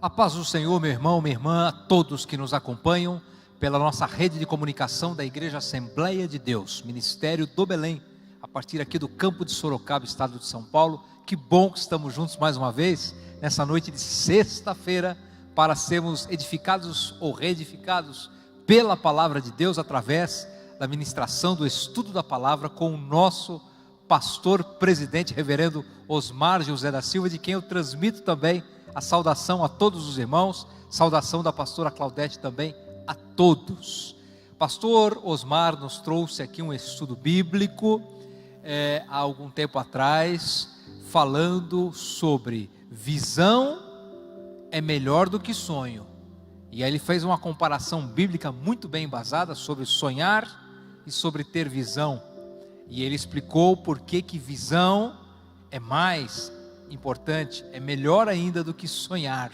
A paz do Senhor, meu irmão, minha irmã, a todos que nos acompanham pela nossa rede de comunicação da Igreja Assembleia de Deus, Ministério do Belém, a partir aqui do campo de Sorocaba, estado de São Paulo. Que bom que estamos juntos mais uma vez, nessa noite de sexta-feira, para sermos edificados ou reedificados pela palavra de Deus, através da ministração, do estudo da palavra, com o nosso pastor presidente, reverendo Osmar José da Silva, de quem eu transmito também a saudação a todos os irmãos, saudação da pastora Claudete também a todos. Pastor Osmar nos trouxe aqui um estudo bíblico, há algum tempo atrás, falando sobre visão é melhor do que sonho. E aí ele fez uma comparação bíblica muito bem embasada sobre sonhar e sobre ter visão. E ele explicou por que visão é mais importante, é melhor ainda do que sonhar.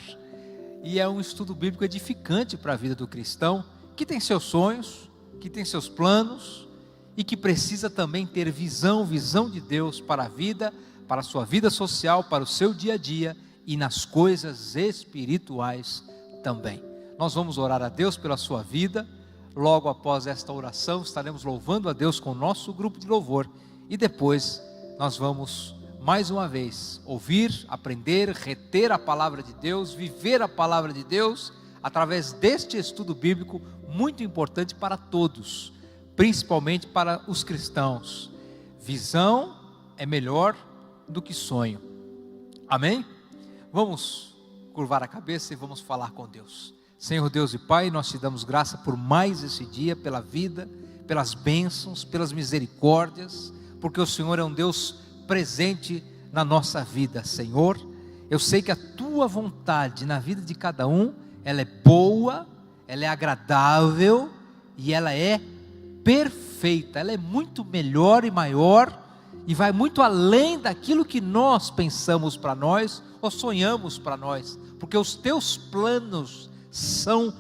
E é um estudo bíblico edificante para a vida do cristão, que tem seus sonhos, que tem seus planos, e que precisa também ter visão de Deus para a vida, para a sua vida social, para o seu dia a dia e nas coisas espirituais também. Nós vamos orar a Deus pela sua vida. Logo após esta oração, estaremos louvando a Deus com o nosso grupo de louvor, e depois nós vamos mais uma vez ouvir, aprender, reter a palavra de Deus, viver a palavra de Deus através deste estudo bíblico muito importante para todos, principalmente para os cristãos. Visão é melhor do que sonho. Amém? Vamos curvar a cabeça e vamos falar com Deus. Senhor Deus e Pai, nós te damos graça por mais esse dia, pela vida, pelas bênçãos, pelas misericórdias, porque o Senhor é um Deus presente na nossa vida. Senhor, eu sei que a tua vontade na vida de cada um, ela é boa, ela é agradável e ela é perfeita. Ela é muito melhor e maior e vai muito além daquilo que nós pensamos para nós ou sonhamos para nós, porque os teus planos são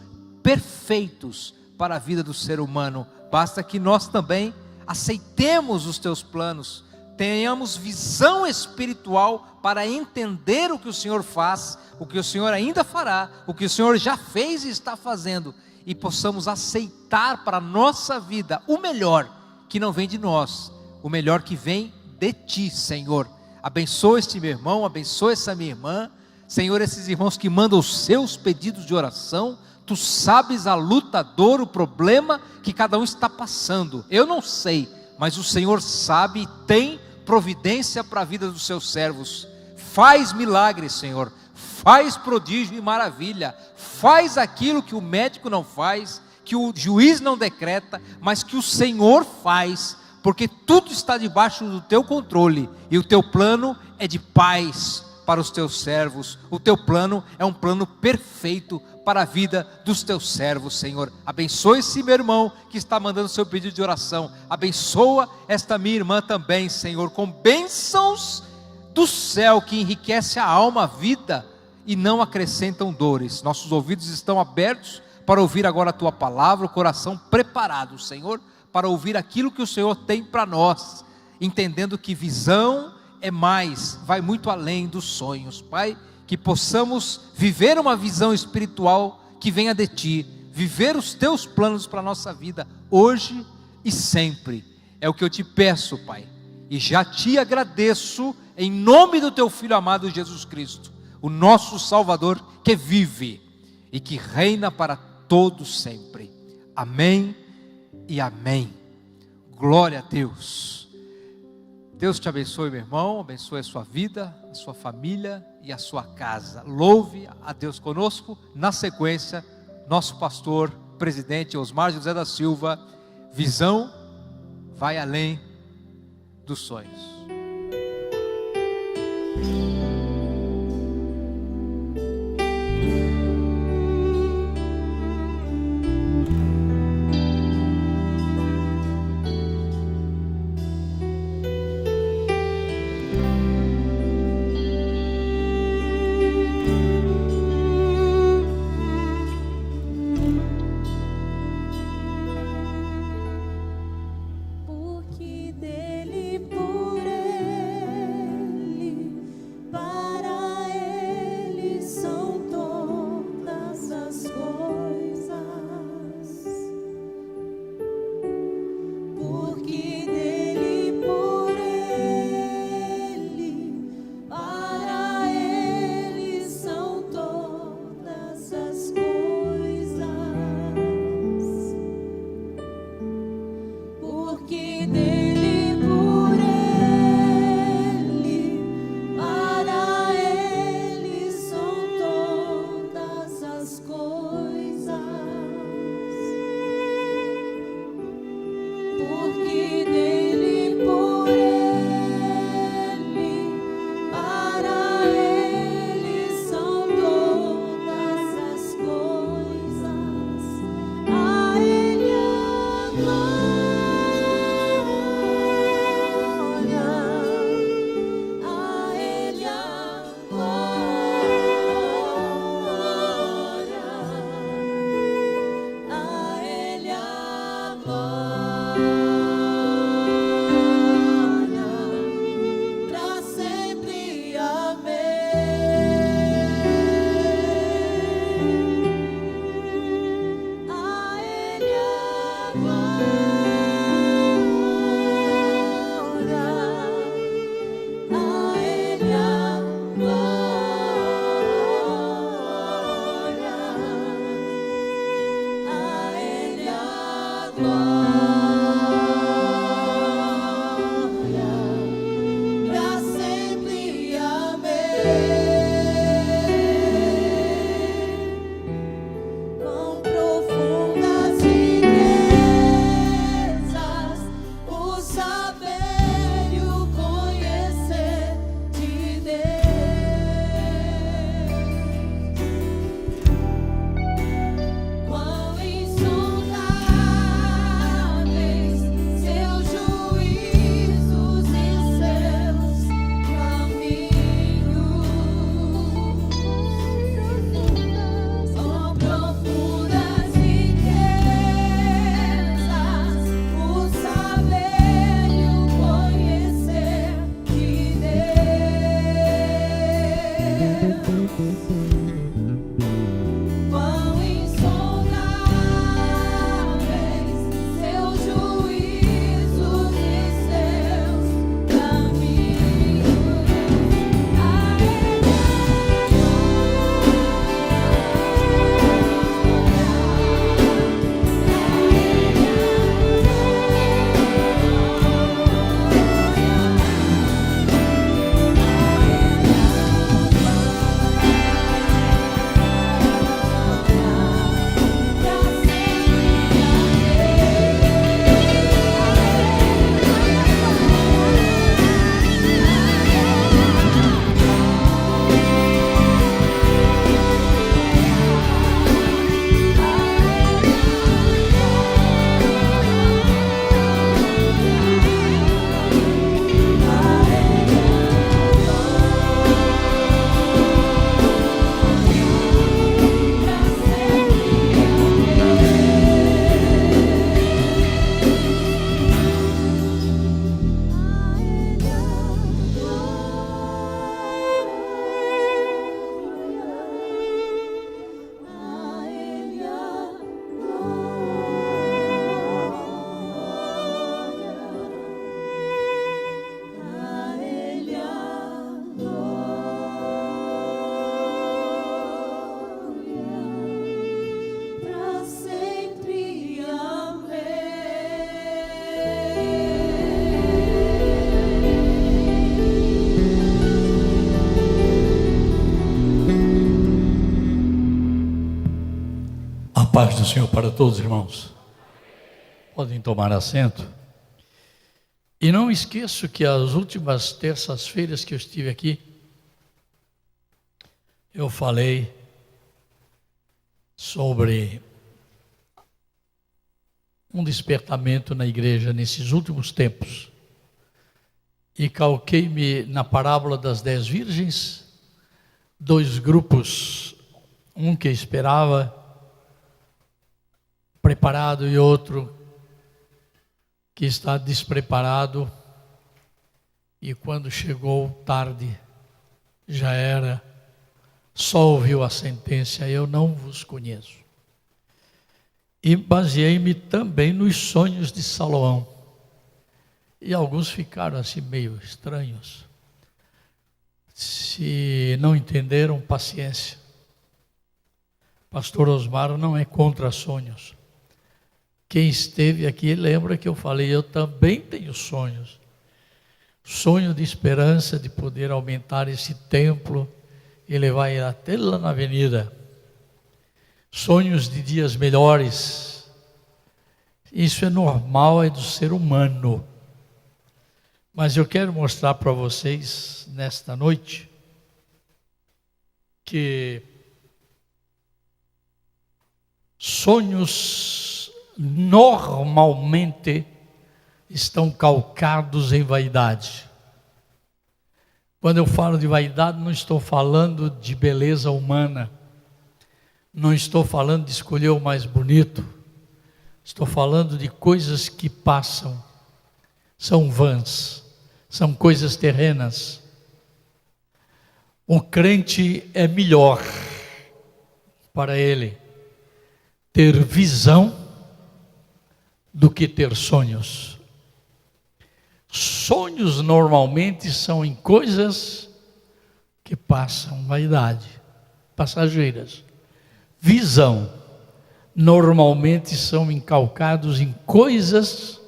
perfeitos para a vida do ser humano. Basta que nós também aceitemos os teus planos, tenhamos visão espiritual para entender o que o Senhor faz, o que o Senhor ainda fará, o que o Senhor já fez e está fazendo, e possamos aceitar para a nossa vida o melhor que não vem de nós, o melhor que vem de ti, Senhor. Abençoa este meu irmão, abençoa essa minha irmã, Senhor, esses irmãos que mandam os seus pedidos de oração. Tu sabes a luta, a dor, o problema que cada um está passando. Eu não sei, mas o Senhor sabe e tem providência para a vida dos seus servos. Faz milagres, Senhor, faz prodígio e maravilha, faz aquilo que o médico não faz, que o juiz não decreta, mas que o Senhor faz, porque tudo está debaixo do teu controle, e o teu plano é de paz para os teus servos. O teu plano é um plano perfeito para a vida dos teus servos, Senhor. Abençoa esse meu irmão que está mandando seu pedido de oração, abençoa esta minha irmã também, Senhor, com bênçãos do céu que enriquece a alma, a vida e não acrescentam dores. Nossos ouvidos estão abertos para ouvir agora a tua palavra, o coração preparado, Senhor, para ouvir aquilo que o Senhor tem para nós, entendendo que visão é mais, vai muito além dos sonhos. Pai, que possamos viver uma visão espiritual que venha de ti, viver os teus planos para a nossa vida, hoje e sempre. É o que eu te peço, Pai, e já te agradeço, em nome do teu Filho amado Jesus Cristo, o nosso Salvador, que vive e que reina para todos sempre. Amém e amém. Glória a Deus. Deus te abençoe, meu irmão, abençoe a sua vida, a sua família e a sua casa. Louve a Deus conosco. Na sequência, nosso pastor, presidente Osmar José da Silva. Visão vai além dos sonhos. Porque dele, por ele paz do Senhor para todos, irmãos. Podem tomar assento. E não esqueço que as últimas terças-feiras que eu estive aqui, eu falei sobre um despertamento na igreja nesses últimos tempos. E calquei-me na parábola das 10 virgens, 2 grupos, um que esperava preparado e outro que está despreparado, e quando chegou tarde, já era, só ouviu a sentença: eu não vos conheço. E baseei-me também nos sonhos de Salomão, e alguns ficaram assim meio estranhos. Se não entenderam, paciência. Pastor Osmar não é contra sonhos. Quem esteve aqui lembra que eu falei, eu também tenho sonhos. Sonho de esperança de poder aumentar esse templo e levar ele até lá na avenida. Sonhos de dias melhores. Isso é normal, é do ser humano. Mas eu quero mostrar para vocês nesta noite que sonhos normalmente estão calcados em vaidade. Quando eu falo de vaidade, não estou falando de beleza humana, não estou falando de escolher o mais bonito, estou falando de coisas que passam, são vãs, são coisas terrenas. O crente é melhor para ele ter visão do que ter sonhos. Sonhos normalmente são em coisas que passam, vaidade, passageiras. Visão normalmente são encalcados em coisas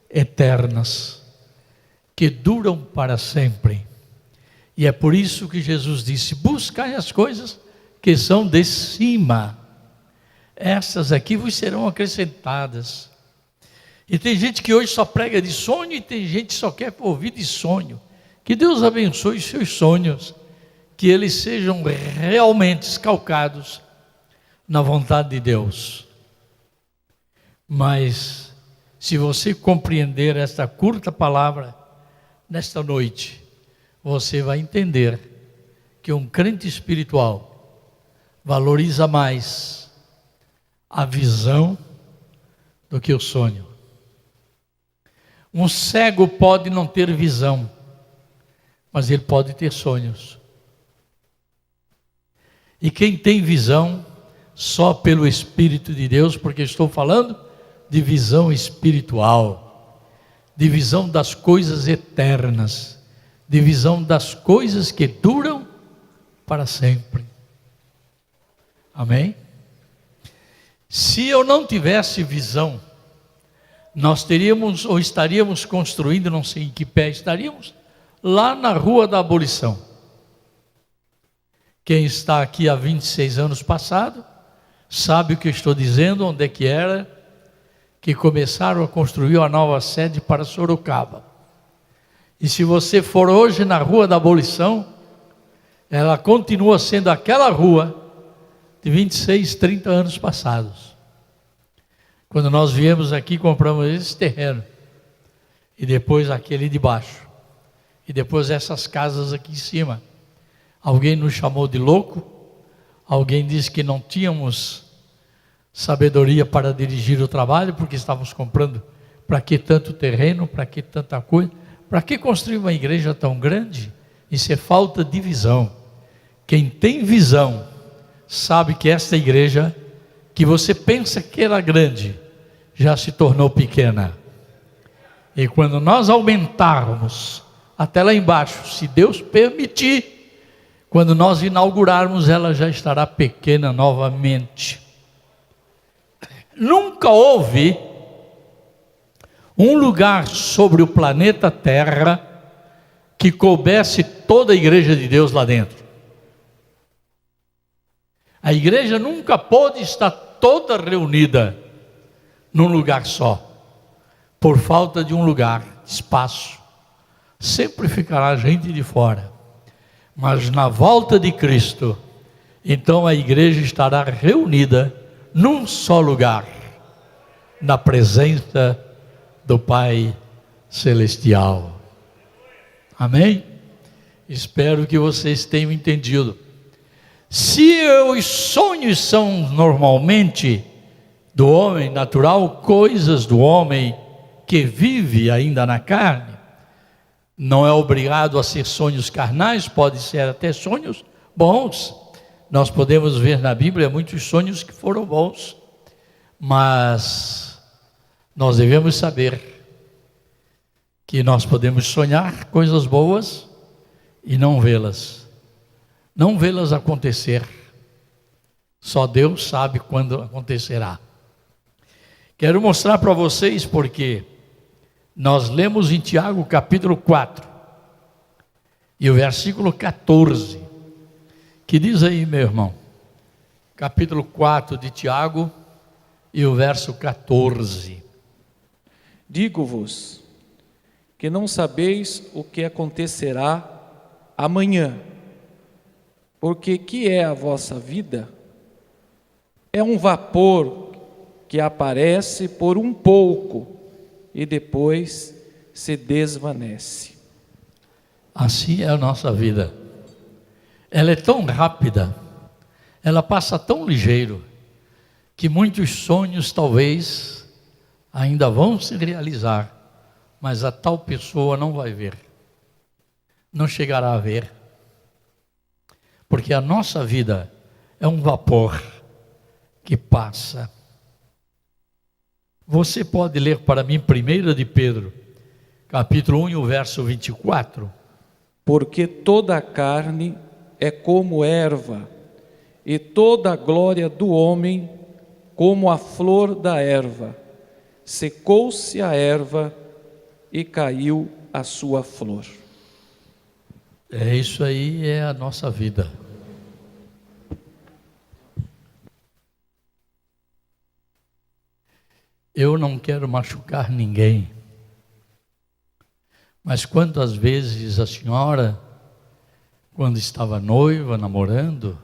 eternas, que duram para sempre. E é por isso que Jesus disse: buscai as coisas que são de cima, essas aqui vos serão acrescentadas. E tem gente que hoje só prega de sonho, e tem gente que só quer ouvir de sonho. Que Deus abençoe os seus sonhos, que eles sejam realmente calcados na vontade de Deus. Mas se você compreender esta curta palavra nesta noite, você vai entender que um crente espiritual valoriza mais a visão do que o sonho. Um cego pode não ter visão, mas ele pode ter sonhos. E quem tem visão, só pelo Espírito de Deus, porque estou falando de visão espiritual, de visão das coisas eternas, de visão das coisas que duram para sempre. Amém? Se eu não tivesse visão, nós teríamos ou estaríamos construindo, não sei em que pé estaríamos, lá na Rua da Abolição. Quem está aqui há 26 anos passado, sabe o que eu estou dizendo, onde é que era, que começaram a construir a nova sede para Sorocaba. E se você for hoje na Rua da Abolição, ela continua sendo aquela rua de 26, 30 anos passados. Quando nós viemos aqui, compramos esse terreno, e depois aquele de baixo, e depois essas casas aqui em cima. Alguém nos chamou de louco, alguém disse que não tínhamos sabedoria para dirigir o trabalho, porque estávamos comprando. Para que tanto terreno, para que tanta coisa, para que construir uma igreja tão grande? Isso é falta de visão. Quem tem visão, sabe que esta igreja, que você pensa que era grande, já se tornou pequena. E quando nós aumentarmos até lá embaixo, se Deus permitir, quando nós inaugurarmos, ela já estará pequena novamente. Nunca houve um lugar sobre o planeta Terra que coubesse toda a igreja de Deus lá dentro. A igreja nunca pôde estar toda reunida num lugar só, por falta de um lugar, espaço. Sempre ficará gente de fora. Mas na volta de Cristo, então a igreja estará reunida num só lugar, na presença do Pai Celestial. Amém? Espero que vocês tenham entendido. Se os sonhos são normalmente do homem natural, coisas do homem que vive ainda na carne, não é obrigado a ser sonhos carnais, pode ser até sonhos bons. Nós podemos ver na Bíblia muitos sonhos que foram bons, mas nós devemos saber que nós podemos sonhar coisas boas e não vê-las acontecer. Só Deus sabe quando acontecerá. Quero mostrar para vocês porque nós lemos em Tiago capítulo 4 e o versículo 14, que diz aí, meu irmão, capítulo 4 de Tiago e o verso 14. Digo-vos que não sabeis o que acontecerá amanhã, porque que é a vossa vida? É um vapor que aparece por um pouco e depois se desvanece. Assim é a nossa vida. Ela é tão rápida, ela passa tão ligeiro, que muitos sonhos talvez ainda vão se realizar, mas a tal pessoa não vai ver, não chegará a ver, porque a nossa vida é um vapor que passa. Você pode ler para mim 1 de Pedro, capítulo 1 e o verso 24. Porque toda a carne é como erva, e toda a glória do homem como a flor da erva. Secou-se a erva e caiu a sua flor. É isso aí, é a nossa vida. Eu não quero machucar ninguém, mas quantas vezes a senhora, quando estava noiva, namorando,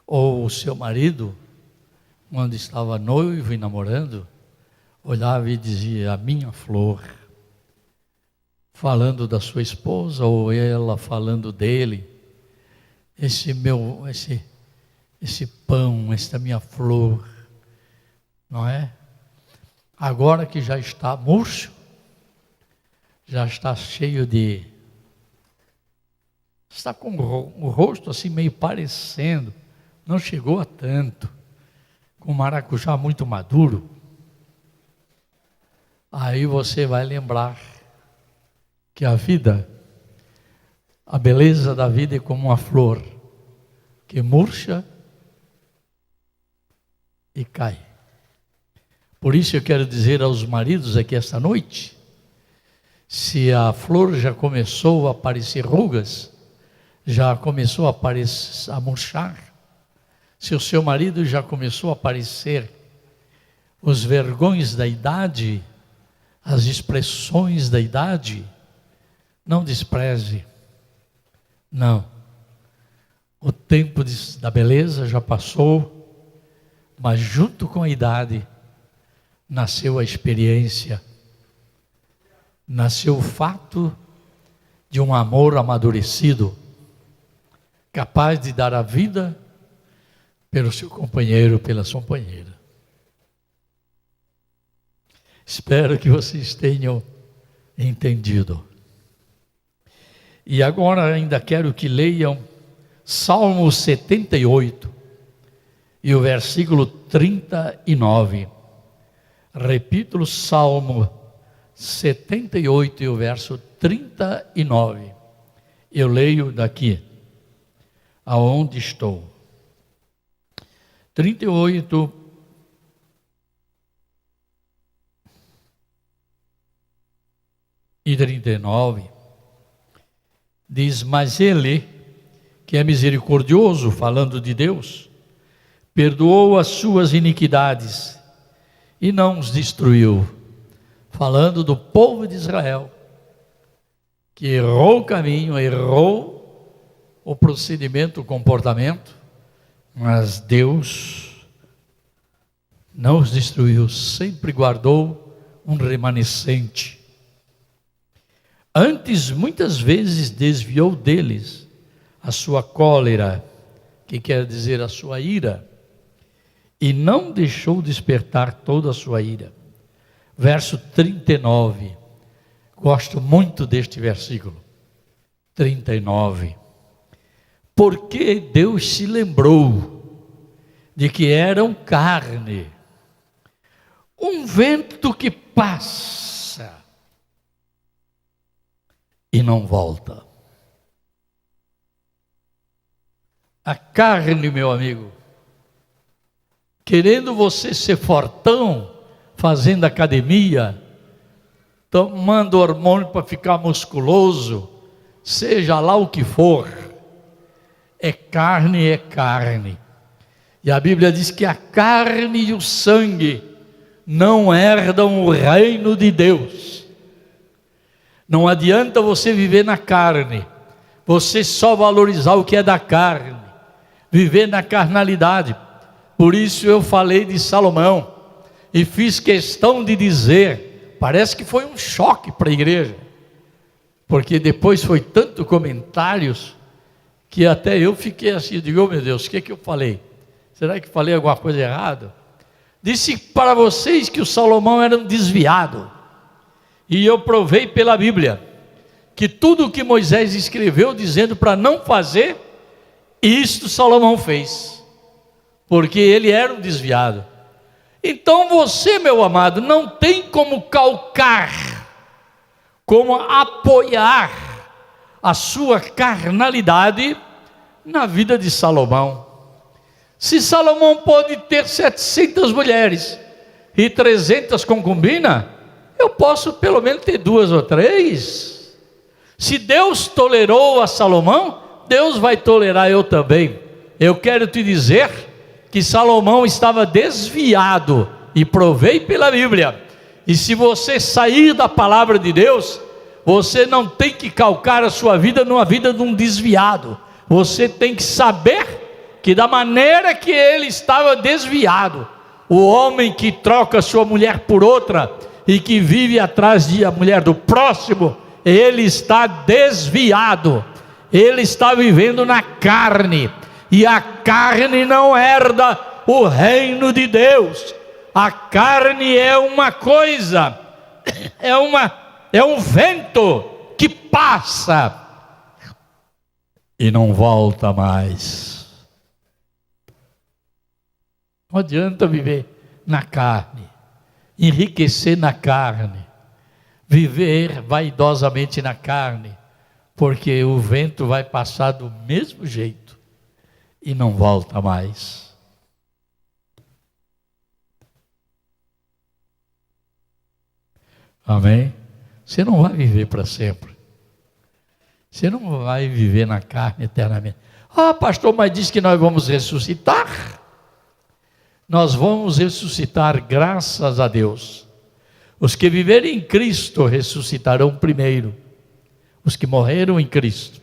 ou o seu marido, quando estava noivo e namorando, olhava e dizia, a minha flor, falando da sua esposa, ou ela falando dele, esse pão, esta minha flor, não é? Agora que já está murcho, já está cheio de... Está com o rosto assim meio parecendo, não chegou a tanto, com maracujá muito maduro. Aí você vai lembrar que a vida, a beleza da vida é como uma flor que murcha e cai. Por isso eu quero dizer aos maridos aqui esta noite, se a flor já começou a aparecer rugas, já começou a murchar, se o seu marido já começou a aparecer os vergões da idade, as expressões da idade, não despreze, não. O tempo da beleza já passou, mas junto com a idade, nasceu a experiência, nasceu o fato de um amor amadurecido, capaz de dar a vida pelo seu companheiro, pela sua companheira. Espero que vocês tenham entendido. E agora ainda quero que leiam Salmo 78 e o versículo 39. Repito o Salmo 78 e o verso 39. Eu leio daqui, aonde estou. 38 e 39. Diz, mas ele, que é misericordioso, falando de Deus, perdoou as suas iniquidades e não os destruiu. Falando do povo de Israel, que errou o caminho, errou o procedimento, o comportamento, mas Deus não os destruiu, sempre guardou um remanescente. Antes, muitas vezes, desviou deles a sua cólera, que quer dizer a sua ira, e não deixou despertar toda a sua ira. Verso 39, gosto muito deste versículo, 39. Porque Deus se lembrou de que eram carne, um vento que passa e não volta. A carne, meu amigo, querendo você ser fortão, fazendo academia, tomando hormônio para ficar musculoso, seja lá o que for, é carne, é carne. E a Bíblia diz que a carne e o sangue não herdam o reino de Deus. Não adianta você viver na carne, você só valorizar o que é da carne, viver na carnalidade. Por isso eu falei de Salomão e fiz questão de dizer, parece que foi um choque para a igreja, porque depois foi tanto comentários que até eu fiquei assim, eu digo, oh meu Deus, o que eu falei? Será que falei alguma coisa errada? Disse para vocês que o Salomão era um desviado, e eu provei pela Bíblia, que tudo o que Moisés escreveu dizendo para não fazer, isto Salomão fez, porque ele era um desviado. Então você, meu amado, não tem como calcar, como apoiar a sua carnalidade na vida de Salomão. Se Salomão pode ter 700 mulheres e 300 concubinas, eu posso pelo menos ter 2 ou 3. Se Deus tolerou a Salomão, Deus vai tolerar eu também. Eu quero te dizer que Salomão estava desviado, e provei pela Bíblia. E se você sair da palavra de Deus, você não tem que calcar a sua vida numa vida de um desviado. Você tem que saber que da maneira que ele estava desviado, o homem que troca sua mulher por outra e que vive atrás da mulher do próximo, ele está desviado, ele está vivendo na carne, e a carne não herda o reino de Deus. A carne é uma coisa, é um vento que passa e não volta mais. Não adianta viver na carne, enriquecer na carne, viver vaidosamente na carne, porque o vento vai passar do mesmo jeito e não volta mais. Amém? Você não vai viver para sempre. Você não vai viver na carne eternamente. Ah, pastor, mas diz que nós vamos ressuscitar. Nós vamos ressuscitar, graças a Deus. Os que viverem em Cristo ressuscitarão primeiro. Os que morreram em Cristo.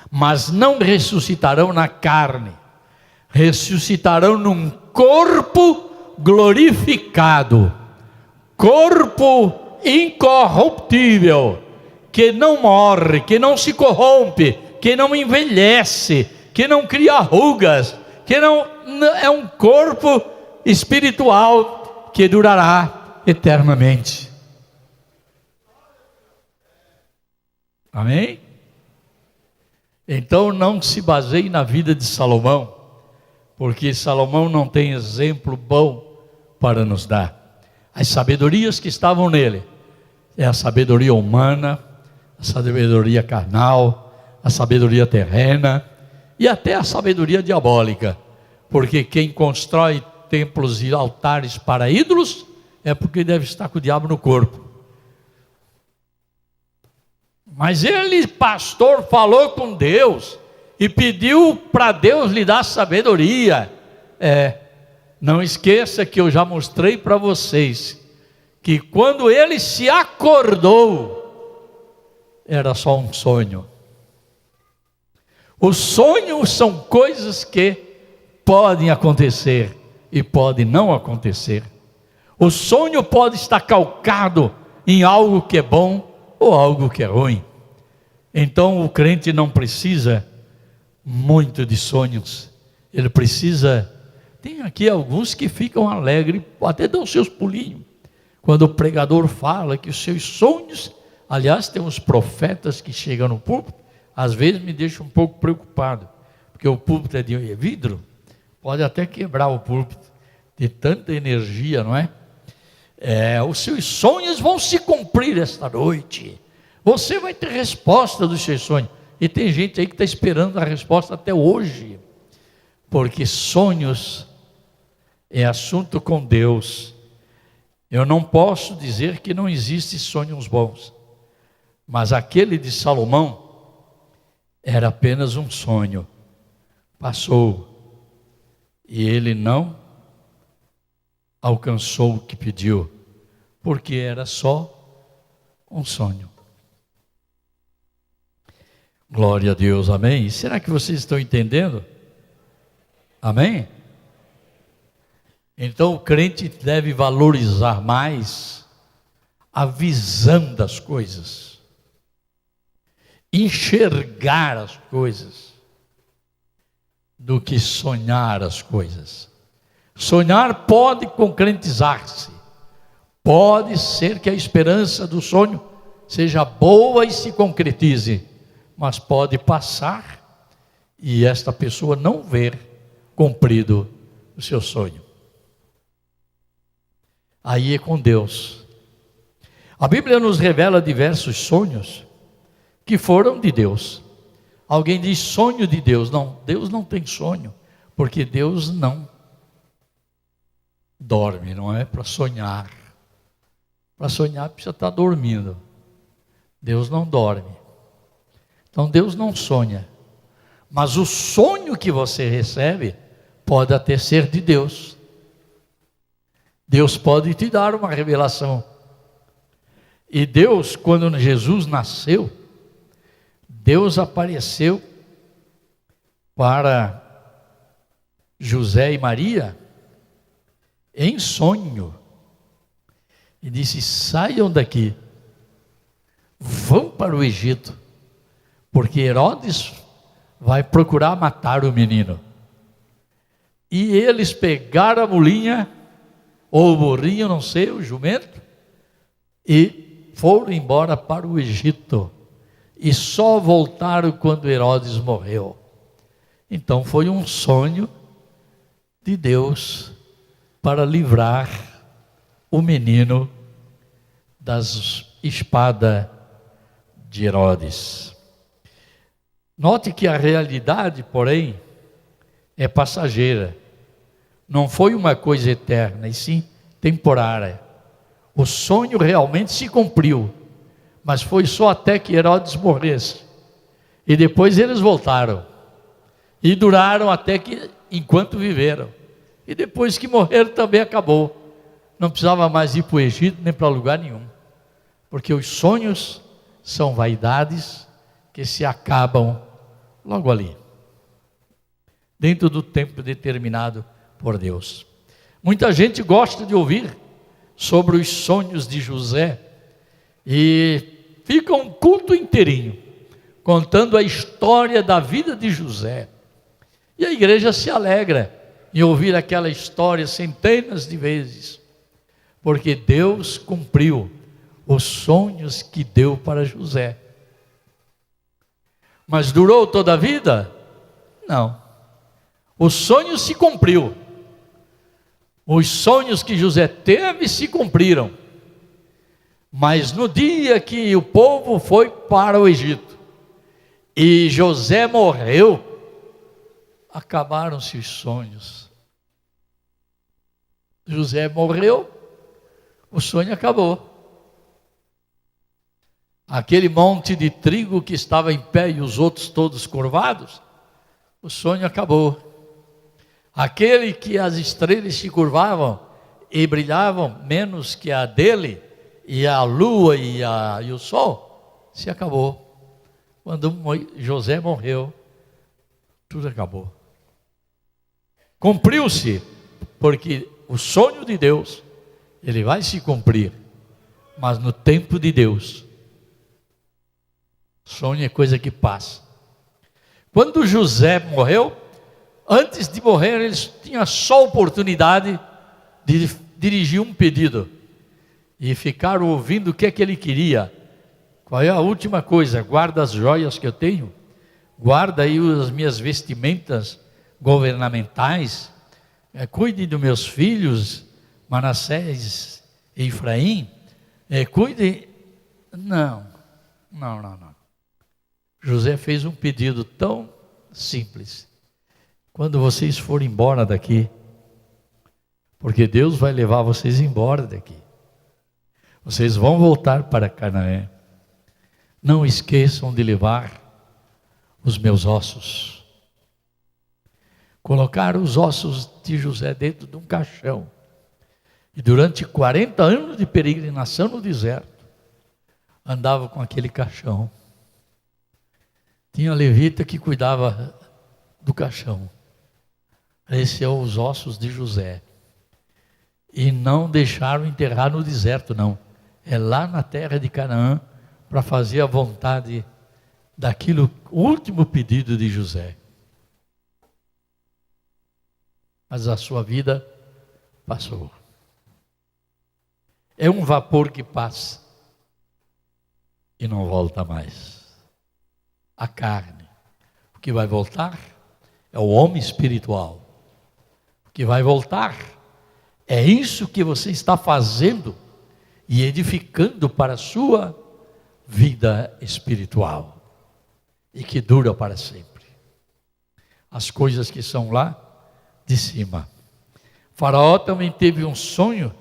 Mas não ressuscitarão na carne. Ressuscitarão num corpo glorificado. Corpo incorruptível, que não morre, que não se corrompe, que não envelhece, que não cria rugas, que não é um corpo espiritual que durará eternamente. Amém? Então não se baseie na vida de Salomão, porque Salomão não tem exemplo bom para nos dar. As sabedorias que estavam nele é a sabedoria humana, a sabedoria carnal, a sabedoria terrena e até a sabedoria diabólica, porque quem constrói templos e altares para ídolos é porque deve estar com o diabo no corpo. Mas ele, pastor, falou com Deus e pediu para Deus lhe dar sabedoria. Não esqueça que eu já mostrei para vocês que quando ele se acordou, era só um sonho. Os sonhos são coisas que podem acontecer e podem não acontecer. O sonho pode estar calcado em algo que é bom ou algo que é ruim. Então o crente não precisa muito de sonhos. Ele precisa... Tem aqui alguns que ficam alegres, até dão seus pulinhos, quando o pregador fala que os seus sonhos... Aliás, tem uns profetas que chegam no púlpito, às vezes me deixa um pouco preocupado, porque o púlpito é de vidro, pode até quebrar o púlpito, de tanta energia, não é? Os seus sonhos vão se cumprir esta noite, você vai ter resposta dos seus sonhos, e tem gente aí que está esperando a resposta até hoje, porque sonhos é assunto com Deus. Eu não posso dizer que não existem sonhos bons, mas aquele de Salomão era apenas um sonho, passou, e ele não alcançou o que pediu, porque era só um sonho. Glória a Deus, amém? E será que vocês estão entendendo? Amém? Então o crente deve valorizar mais a visão das coisas, enxergar as coisas, do que sonhar as coisas. Sonhar pode concretizar-se, pode ser que a esperança do sonho seja boa e se concretize, mas pode passar e esta pessoa não ver cumprido o seu sonho. Aí é com Deus. A Bíblia nos revela diversos sonhos que foram de Deus. Alguém diz sonho de Deus. Não, Deus não tem sonho, porque Deus não dorme, não é para sonhar. Para sonhar precisa estar dormindo. Deus não dorme. Então Deus não sonha. Mas o sonho que você recebe pode até ser de Deus. Deus pode te dar uma revelação. E Deus, quando Jesus nasceu, Deus apareceu para José e Maria em sonho e disse: saiam daqui, vão para o Egito, porque Herodes vai procurar matar o menino. E eles pegaram a mulinha, ou o burrinho, não sei, o jumento, e foram embora para o Egito. E só voltaram quando Herodes morreu. Então foi um sonho de Deus para livrar o menino das espadas de Herodes. Note que a realidade, porém, é passageira. Não foi uma coisa eterna, e sim temporária. O sonho realmente se cumpriu, mas foi só até que Herodes morresse. E depois eles voltaram. E duraram até que, enquanto viveram. E depois que morreram também acabou. Não precisava mais ir para o Egito, nem para lugar nenhum. Porque os sonhos são vaidades que se acabam logo ali. Dentro do tempo determinado por Deus. Muita gente gosta de ouvir sobre os sonhos de José. E fica um culto inteirinho contando a história da vida de José. E a igreja se alegra em ouvir aquela história centenas de vezes, porque Deus cumpriu os sonhos que deu para José. Mas durou toda a vida? Não. O sonho se cumpriu. Os sonhos que José teve se cumpriram. Mas no dia que o povo foi para o Egito e José morreu, acabaram-se os sonhos. José morreu, o sonho acabou. Aquele monte de trigo que estava em pé e os outros todos curvados, o sonho acabou. aquele que as estrelas se curvavam e brilhavam menos que a dele, e a lua e o sol, se acabou. Quando José morreu, tudo acabou. Cumpriu-se, porque o sonho de Deus, ele vai se cumprir, mas no tempo de Deus. Sonho é coisa que passa. Quando José morreu, antes de morrer, ele tinha só a oportunidade de dirigir um pedido e ficar ouvindo o que é que ele queria. Qual é a última coisa? Guarda as joias que eu tenho, guarda aí as minhas vestimentas governamentais, cuide dos meus filhos, Manassés e Efraim, cuide. Não. José fez um pedido tão simples: quando vocês forem embora daqui, porque Deus vai levar vocês embora daqui, vocês vão voltar para Canaã, não esqueçam de levar os meus ossos. Colocaram os ossos de José dentro de um caixão, e durante 40 anos de peregrinação no deserto, andava com aquele caixão. Tinha levita que cuidava do caixão. Esses são os ossos de José. E não deixaram enterrar no deserto, não. É lá na terra de Canaã, para fazer a vontade daquilo, o último pedido de José. Mas a sua vida passou. É um vapor que passa e não volta mais. A carne. O que vai voltar é o homem espiritual. O que vai voltar é isso que você está fazendo e edificando para a sua vida espiritual, e que dura para sempre. As coisas que são lá de cima. Faraó também teve um sonho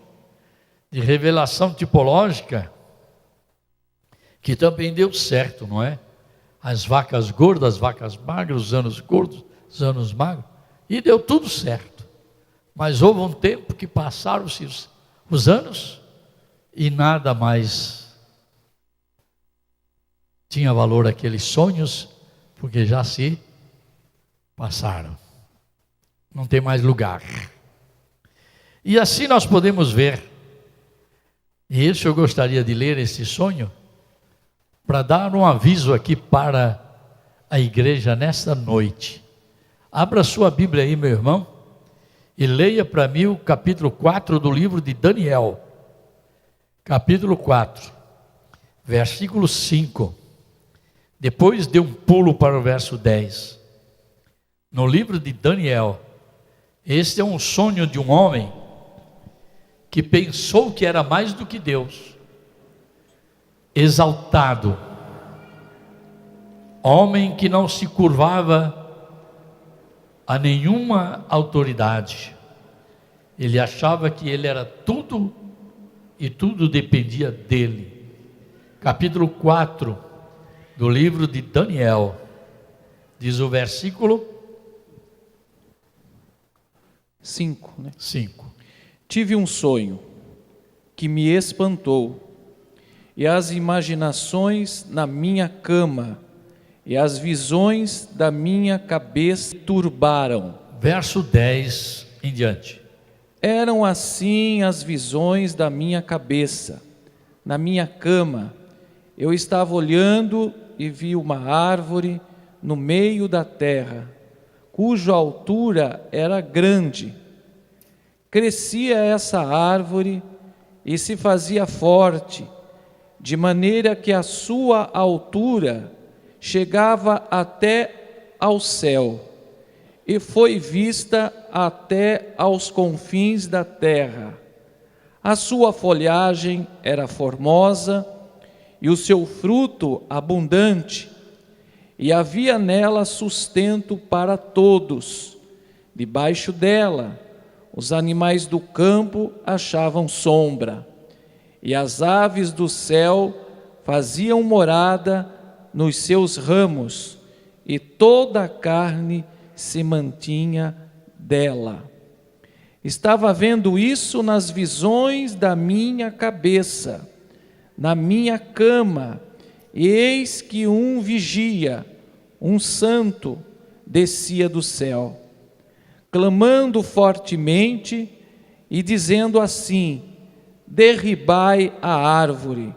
de revelação tipológica, que também deu certo, não é? As vacas gordas, as vacas magras, os anos gordos, os anos magros, e deu tudo certo. Mas houve um tempo que passaram-se os anos e nada mais tinha valor aqueles sonhos, porque já se passaram. Não tem mais lugar. E assim nós podemos ver, e isso eu gostaria de ler esse sonho, para dar um aviso aqui para a igreja nesta noite. Abra sua Bíblia aí, meu irmão, e leia para mim o capítulo 4 do livro de Daniel. Capítulo 4, versículo 5. Depois dê um pulo para o verso 10. No livro de Daniel, este é um sonho de um homem que pensou que era mais do que Deus. Exaltado, homem que não se curvava a nenhuma autoridade. Ele achava que ele era tudo e tudo dependia dele. Capítulo 4 do livro de Daniel, diz o versículo 5, né? 5. Tive um sonho que me espantou, e as imaginações na minha cama e as visões da minha cabeça turbaram. Verso 10 em diante. Eram assim as visões da minha cabeça. Na minha cama, eu estava olhando e vi uma árvore no meio da terra, cuja altura era grande. Crescia essa árvore e se fazia forte, de maneira que a sua altura chegava até ao céu, e foi vista até aos confins da terra. A sua folhagem era formosa, e o seu fruto abundante, e havia nela sustento para todos. Debaixo dela, os animais do campo achavam sombra, e as aves do céu faziam morada nos seus ramos, e toda a carne se mantinha dela. Estava vendo isso nas visões da minha cabeça, na minha cama, e eis que um vigia, um santo, descia do céu, clamando fortemente e dizendo assim: derribai a árvore,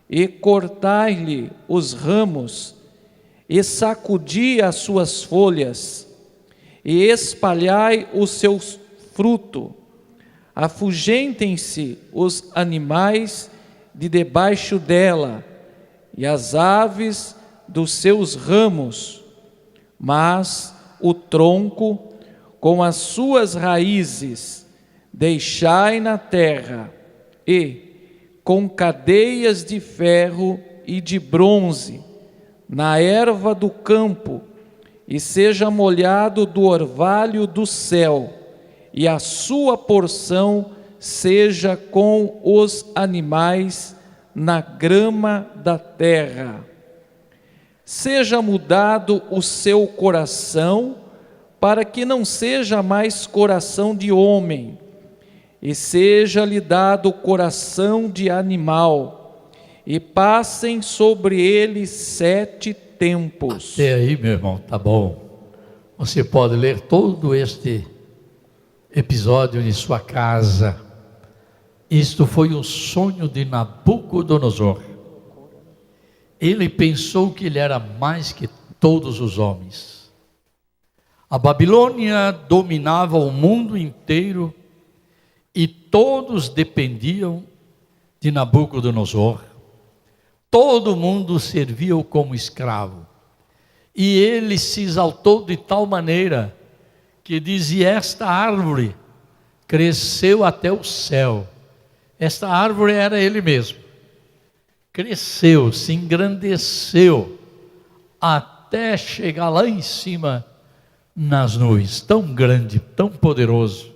e cortai-lhe os ramos, e sacudi as suas folhas, e espalhai o seu fruto, afugentem-se os animais de debaixo dela, e as aves dos seus ramos, mas o tronco com as suas raízes deixai na terra, e com cadeias de ferro e de bronze na erva do campo, e seja molhado do orvalho do céu, e a sua porção seja com os animais na grama da terra. Seja mudado o seu coração, para que não seja mais coração de homem, e seja-lhe dado coração de animal, e passem sobre ele 7 tempos. Até aí, meu irmão, tá bom. Você pode ler todo este episódio em sua casa. Isto foi um sonho de Nabucodonosor. Ele pensou que ele era mais que todos os homens. A Babilônia dominava o mundo inteiro e todos dependiam de Nabucodonosor. Todo mundo servia-o como escravo. E ele se exaltou de tal maneira que dizia: esta árvore cresceu até o céu. Esta árvore era ele mesmo. Cresceu, se engrandeceu, até chegar lá em cima nas nuvens, tão grande, tão poderoso.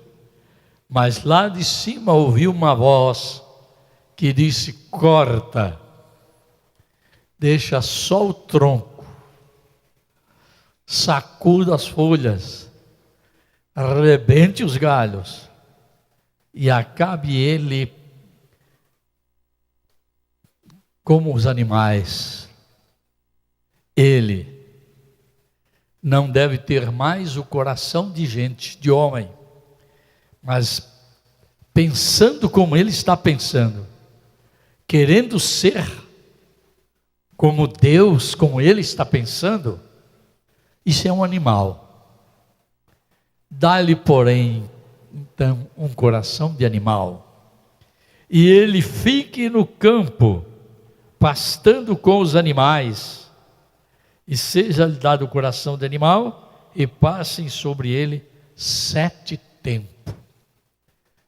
Mas lá de cima ouviu uma voz que disse: corta, deixa só o tronco, sacuda as folhas, arrebente os galhos e acabe ele como os animais. Ele não deve ter mais o coração de gente, de homem, mas pensando como ele está pensando, querendo ser como Deus, como ele está pensando, isso é um animal. Dá-lhe, porém, então, um coração de animal, e ele fique no campo, pastando com os animais, e seja-lhe dado o coração de animal, e passem sobre ele 7 tempos.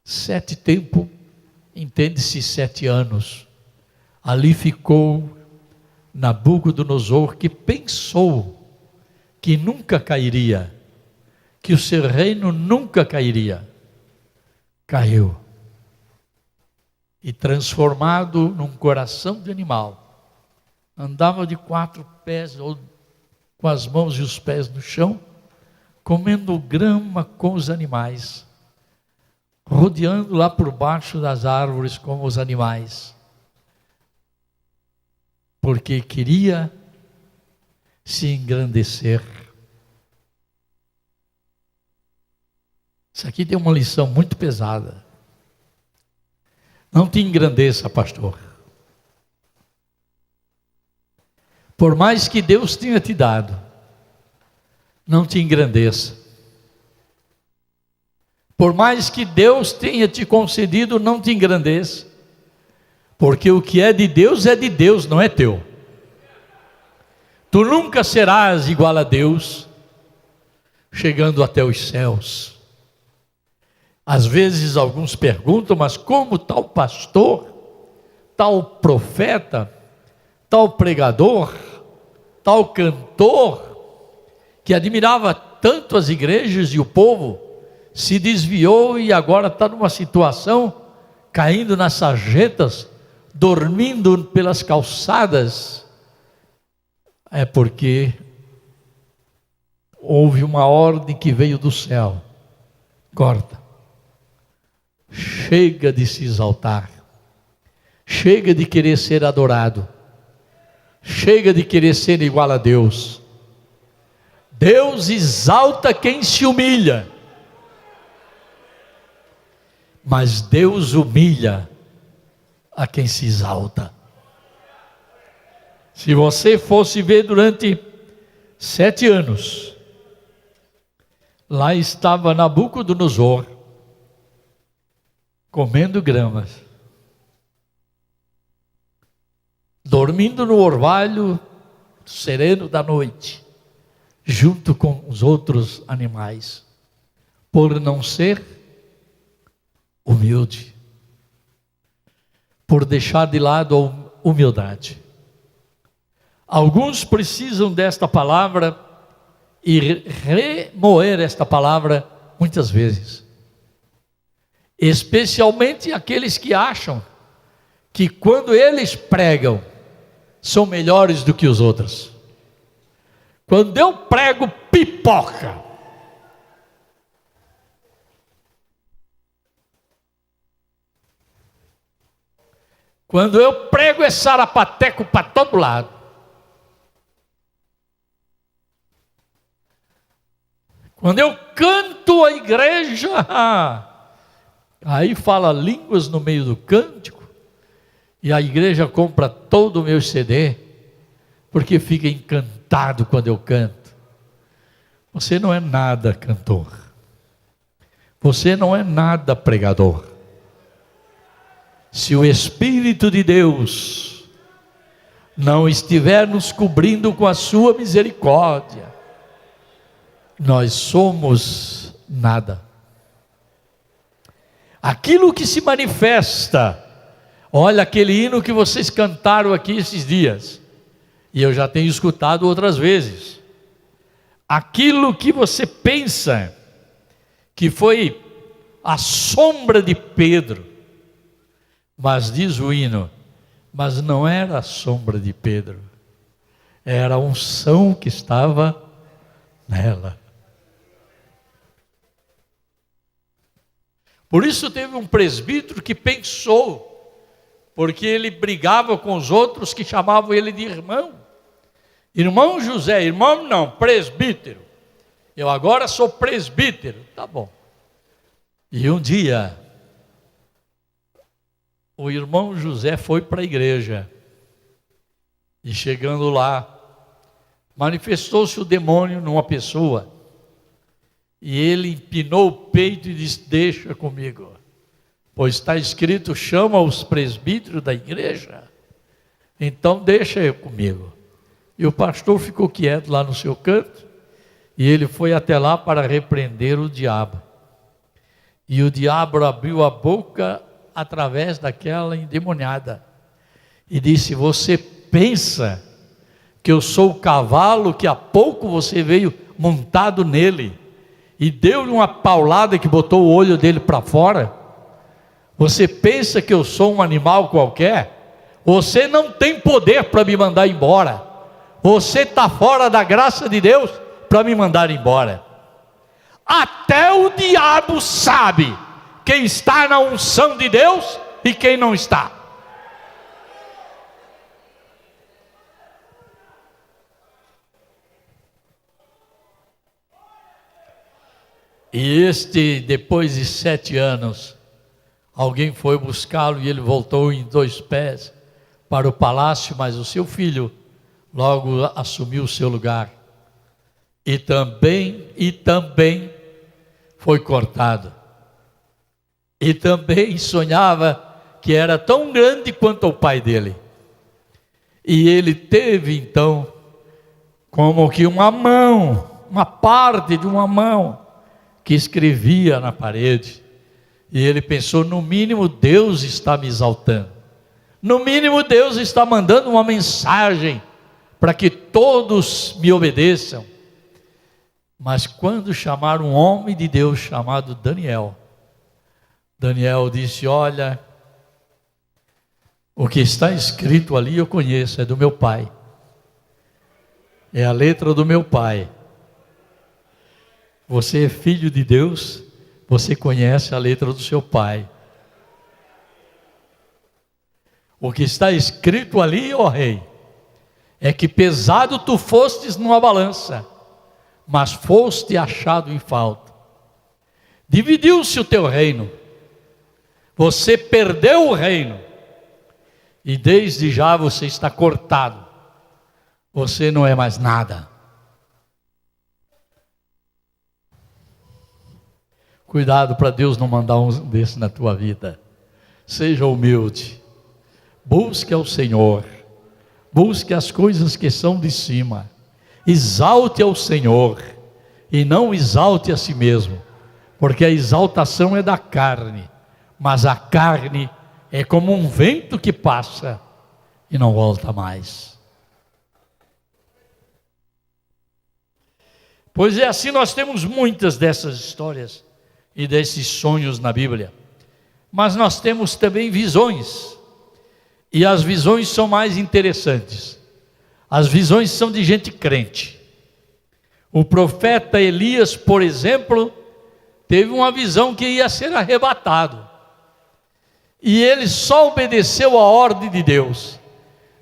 7 tempos, entende-se 7 anos. Ali ficou Nabucodonosor, que pensou que nunca cairia, que o seu reino nunca cairia. Caiu. E transformado num coração de animal, andava de 4 pés, ou com as mãos e os pés no chão, comendo grama com os animais, rodeando lá por baixo das árvores como os animais, porque queria se engrandecer. Isso aqui tem uma lição muito pesada. Não te engrandeça, pastor. Por mais que Deus tenha te dado, não te engrandeça. Por mais que Deus tenha te concedido, não te engrandeça. Porque o que é de Deus, não é teu. Tu nunca serás igual a Deus, chegando até os céus. Às vezes alguns perguntam: mas como tal pastor, tal profeta, tal pregador, tal cantor, que admirava tanto as igrejas e o povo, se desviou e agora está numa situação, caindo nas sarjetas, dormindo pelas calçadas? É porque houve uma ordem que veio do céu, Corta. Chega de se exaltar. Chega de querer ser adorado. Chega de querer ser igual a Deus. Deus exalta quem se humilha, mas Deus humilha a quem se exalta. Se você fosse ver durante 7 anos, lá estava Nabucodonosor, comendo gramas, dormindo no orvalho sereno da noite, junto com os outros animais, por não ser humilde, por deixar de lado a humildade. Alguns precisam desta palavra e remoer esta palavra muitas vezes, especialmente aqueles que acham que quando eles pregam são melhores do que os outros. Quando eu prego, pipoca. Quando eu prego, é sarapateco para todo lado. Quando eu canto a igreja, aí fala línguas no meio do cântico, e a igreja compra todo o meu CD, porque fica encantado quando eu canto. Você não é nada cantor. Você não é nada pregador. Se o Espírito de Deus não estiver nos cobrindo com a sua misericórdia, nós somos nada. Aquilo que se manifesta, olha aquele hino que vocês cantaram aqui esses dias, e eu já tenho escutado outras vezes. Aquilo que você pensa que foi a sombra de Pedro, mas diz o hino, mas não era a sombra de Pedro, era a unção que estava nela. Por isso teve um presbítero que pensou, porque ele brigava com os outros que chamavam ele de irmão. Irmão José, irmão não, presbítero. Eu agora sou presbítero, tá bom. E um dia, o irmão José foi para a igreja. E chegando lá, manifestou-se o demônio numa pessoa. E ele empinou o peito e disse: deixa comigo. Pois está escrito, chama os presbíteros da igreja. Então deixa eu comigo. E o pastor ficou quieto lá no seu canto, e ele foi até lá para repreender o diabo. E o diabo abriu a boca através daquela endemoniada, e disse: você pensa que eu sou o cavalo que há pouco você veio montado nele, e deu-lhe uma paulada que botou o olho dele para fora? Você pensa que eu sou um animal qualquer? Você não tem poder para me mandar embora. Você está fora da graça de Deus para me mandar embora. Até o diabo sabe quem está na unção de Deus e quem não está. E depois de 7 anos, alguém foi buscá-lo e ele voltou em 2 pés para o palácio, mas o seu filho logo assumiu o seu lugar. E também foi cortado. E também sonhava que era tão grande quanto o pai dele. E ele teve então, como que uma mão, uma parte de uma mão, que escrevia na parede. E ele pensou, no mínimo Deus está me exaltando. No mínimo Deus está mandando uma mensagem para que todos me obedeçam. Mas quando chamaram um homem de Deus chamado Daniel, Daniel disse: olha, o que está escrito ali eu conheço, é do meu pai. É a letra do meu pai. Você é filho de Deus, você conhece a letra do seu pai. O que está escrito ali, ó rei, é que pesado tu fostes numa balança, mas foste achado em falta. Dividiu-se o teu reino, você perdeu o reino, e desde já você está cortado, você não é mais nada. Cuidado para Deus não mandar um desse na tua vida. Seja humilde, busque ao Senhor, busque as coisas que são de cima, exalte ao Senhor, e não exalte a si mesmo, porque a exaltação é da carne, mas a carne é como um vento que passa e não volta mais. Pois é assim, nós temos muitas dessas histórias e desses sonhos na Bíblia, mas nós temos também visões, e as visões são mais interessantes. As visões são de gente crente. O profeta Elias, por exemplo, teve uma visão que ia ser arrebatado, e ele só obedeceu a ordem de Deus: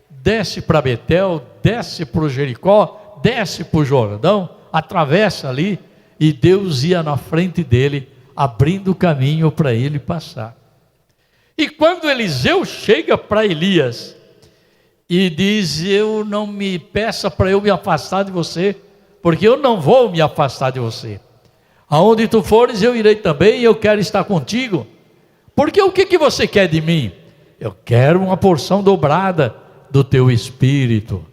desce para Betel, desce para o Jericó, desce para o Jordão, atravessa ali, e Deus ia na frente dele, abrindo o caminho para ele passar. E quando Eliseu chega para Elias e diz: eu não me peça para eu me afastar de você, porque eu não vou me afastar de você. Aonde tu fores eu irei também, e eu quero estar contigo. Porque o que você quer de mim? Eu quero uma porção dobrada do teu espírito.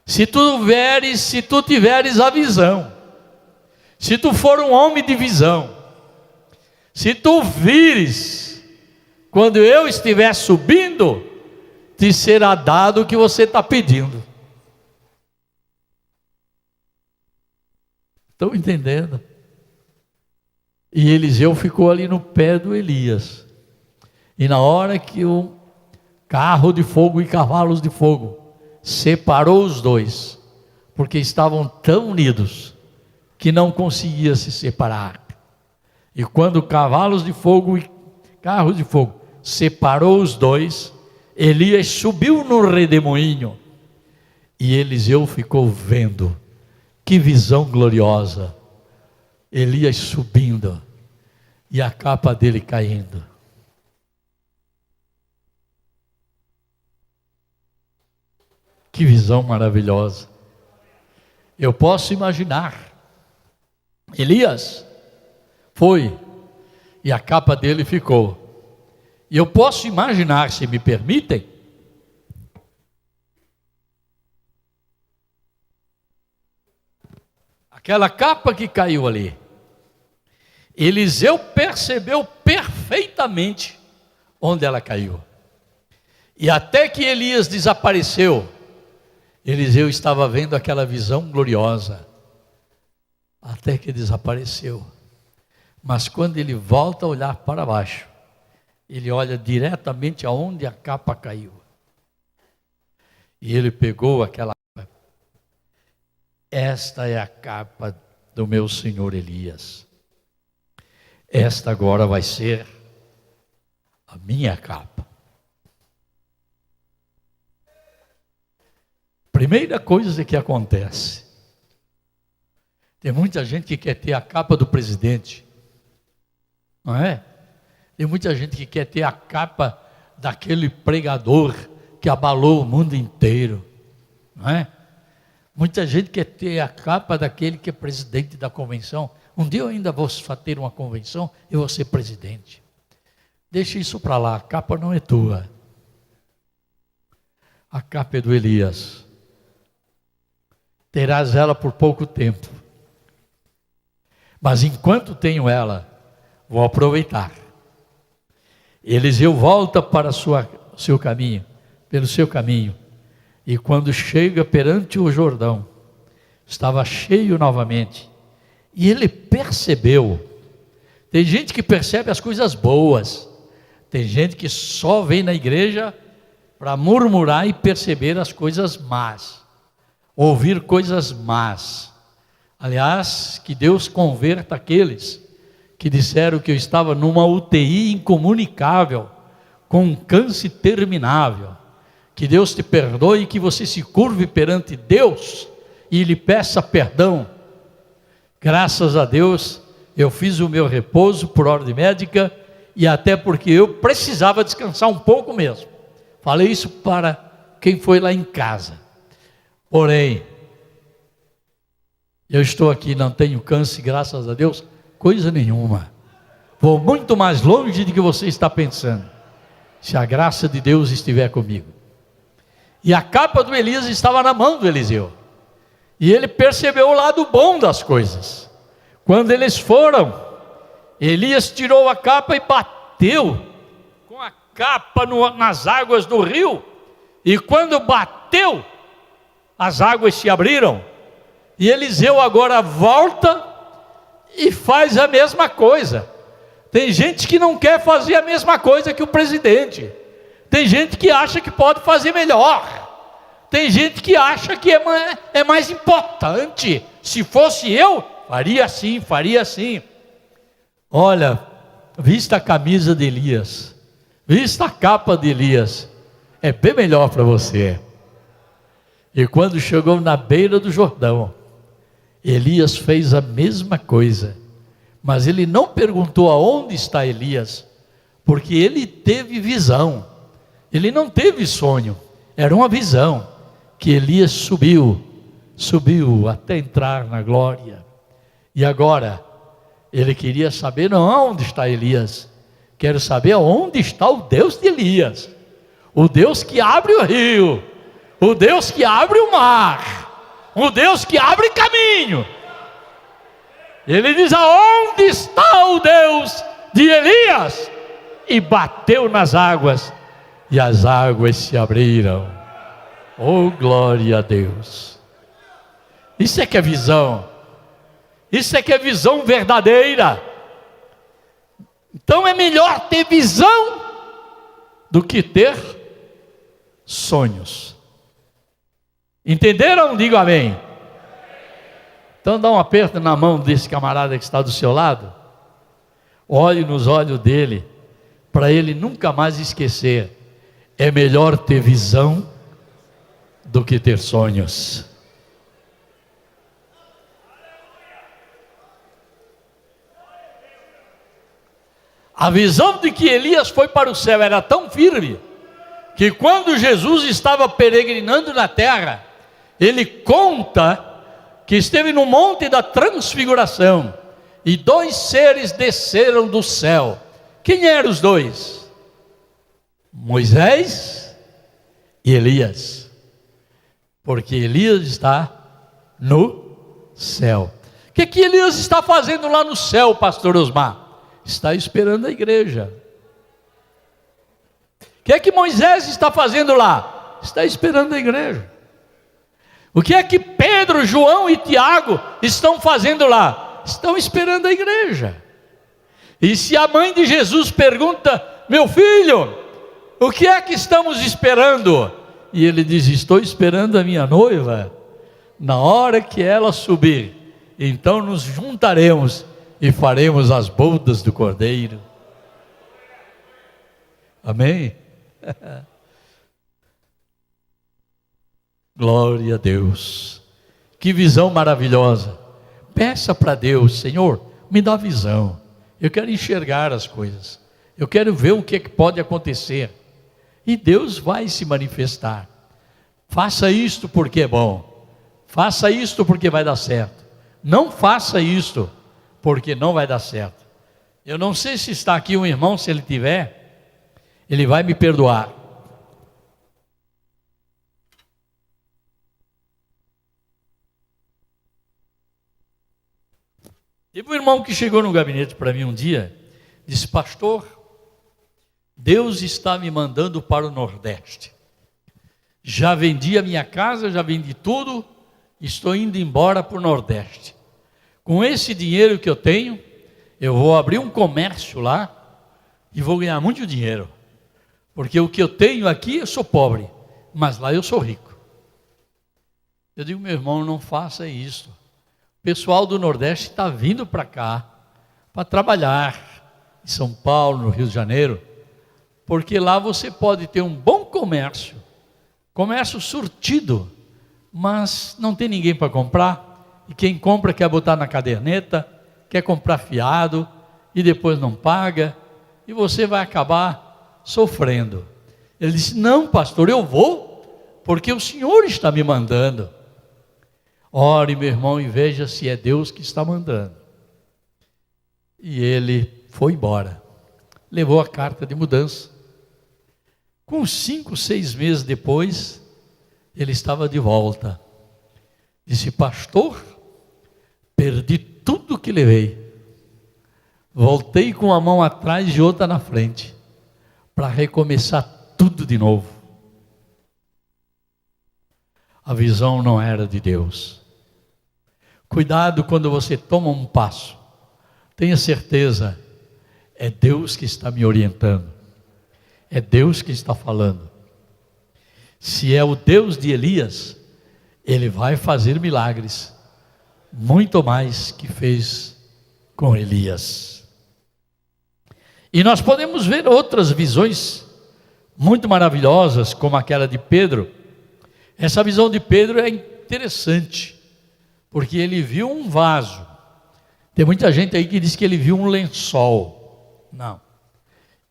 Se tu tiveres a visão, se tu for um homem de visão, se tu vires, quando eu estiver subindo, te será dado o que você está pedindo. Estão entendendo? E Eliseu ficou ali no pé do Elias. E na hora que o carro de fogo e cavalos de fogo separou os dois, porque estavam tão unidos que não conseguia se separar. E quando cavalos de fogo e carros de fogo separou os dois, Elias subiu no redemoinho, e Eliseu ficou vendo. Que visão gloriosa! Elias subindo e a capa dele caindo. Que visão maravilhosa! Eu posso imaginar. Elias foi e a capa dele ficou. E eu posso imaginar, se me permitem, aquela capa que caiu ali. Eliseu percebeu perfeitamente onde ela caiu. E até que Elias desapareceu, Eliseu estava vendo aquela visão gloriosa. Até que desapareceu. Mas quando ele volta a olhar para baixo, ele olha diretamente aonde a capa caiu. E ele pegou aquela capa. Esta é a capa do meu senhor Elias. Esta agora vai ser a minha capa. Primeira coisa que acontece. Tem muita gente que quer ter a capa do presidente. Não é? Tem muita gente que quer ter a capa daquele pregador que abalou o mundo inteiro. Não é? Muita gente quer ter a capa daquele que é presidente da convenção. Um dia eu ainda vou ter uma convenção e vou ser presidente. Deixa isso para lá, a capa não é tua. A capa é do Elias. Terás ela por pouco tempo. Mas enquanto tenho ela, vou aproveitar. Eliseu volta para seu caminho, pelo seu caminho. E quando chega perante o Jordão, estava cheio novamente. E ele percebeu. Tem gente que percebe as coisas boas. Tem gente que só vem na igreja para murmurar e perceber as coisas más. Ouvir coisas más. Aliás, que Deus converta aqueles que disseram que eu estava numa UTI incomunicável, com um câncer terminável. Que Deus te perdoe e que você se curve perante Deus e lhe peça perdão. Graças a Deus, eu fiz o meu repouso por ordem médica e até porque eu precisava descansar um pouco mesmo. Falei isso para quem foi lá em casa. Porém, eu estou aqui, não tenho câncer, graças a Deus, coisa nenhuma. Vou muito mais longe do que você está pensando, se a graça de Deus estiver comigo. E a capa do Elias estava na mão do Eliseu. E ele percebeu o lado bom das coisas. Quando eles foram, Elias tirou a capa e bateu com a capa nas águas do rio. E quando bateu, as águas se abriram. E Eliseu agora volta e faz a mesma coisa. Tem gente que não quer fazer a mesma coisa que o presidente. Tem gente que acha que pode fazer melhor. Tem gente que acha que é mais importante. Se fosse eu, faria assim, faria assim. Olha, vista a camisa de Elias, vista a capa de Elias, é bem melhor para você. E quando chegou na beira do Jordão, Elias fez a mesma coisa. Mas ele não perguntou aonde está Elias, porque ele teve visão. Ele não teve sonho, era uma visão, que Elias subiu até entrar na glória. E agora, ele queria saber não aonde está Elias, quero saber aonde está o Deus de Elias, o Deus que abre o rio, o Deus que abre o mar, o Deus que abre caminho. Ele diz, aonde está o Deus de Elias? E bateu nas águas, e as águas se abriram. Oh, glória a Deus. Isso é que é visão. Isso é que é visão verdadeira. Então é melhor ter visão do que ter sonhos. Entenderam? Digo amém. Então dá um aperto na mão desse camarada que está do seu lado. Olhe nos olhos dele, para ele nunca mais esquecer. É melhor ter visão do que ter sonhos. A visão de que Elias foi para o céu era tão firme, que quando Jesus estava peregrinando na terra, ele conta que esteve no monte da transfiguração, e 2 seres desceram do céu. Quem eram os 2? Moisés e Elias, porque Elias está no céu. O que Elias está fazendo lá no céu, pastor Osmar? Está esperando a igreja. O que Moisés está fazendo lá? Está esperando a igreja. O que é que Pedro, João e Tiago estão fazendo lá? Estão esperando a igreja. E se a mãe de Jesus pergunta, meu filho, o que é que estamos esperando? E ele diz, estou esperando a minha noiva. Na hora que ela subir, então nos juntaremos e faremos as bodas do Cordeiro. Amém? Glória a Deus. Que visão maravilhosa. Peça para Deus, Senhor, me dá visão. Eu quero enxergar as coisas. Eu quero ver o que é que pode acontecer. E Deus vai se manifestar. Faça isto porque é bom. Faça isto porque vai dar certo. Não faça isto porque não vai dar certo. Eu não sei se está aqui um irmão, se ele tiver, ele vai me perdoar. Teve um irmão que chegou no gabinete para mim um dia, disse, pastor, Deus está me mandando para o Nordeste. Já vendi a minha casa, já vendi tudo, estou indo embora para o Nordeste. Com esse dinheiro que eu tenho, eu vou abrir um comércio lá e vou ganhar muito dinheiro. Porque o que eu tenho aqui, eu sou pobre, mas lá eu sou rico. Eu digo, meu irmão, não faça isso. O pessoal do Nordeste está vindo para cá, para trabalhar em São Paulo, no Rio de Janeiro, porque lá você pode ter um bom comércio surtido, mas não tem ninguém para comprar, e quem compra quer botar na caderneta, quer comprar fiado, e depois não paga, e você vai acabar sofrendo. Ele disse: não, pastor, eu vou, porque o Senhor está me mandando. Ore, meu irmão, e veja se é Deus que está mandando. E ele foi embora, levou a carta de mudança. Com 5, 6 meses depois, ele estava de volta. Disse: pastor, perdi tudo que levei. Voltei com uma mão atrás e outra na frente, para recomeçar tudo de novo. A visão não era de Deus. Cuidado quando você toma um passo. Tenha certeza, é Deus que está me orientando. É Deus que está falando. Se é o Deus de Elias, Ele vai fazer milagres, muito mais que fez com Elias. E nós podemos ver outras visões muito maravilhosas, como aquela de Pedro. Essa visão de Pedro é interessante, porque ele viu um vaso. Tem muita gente aí que diz que ele viu um lençol. Não.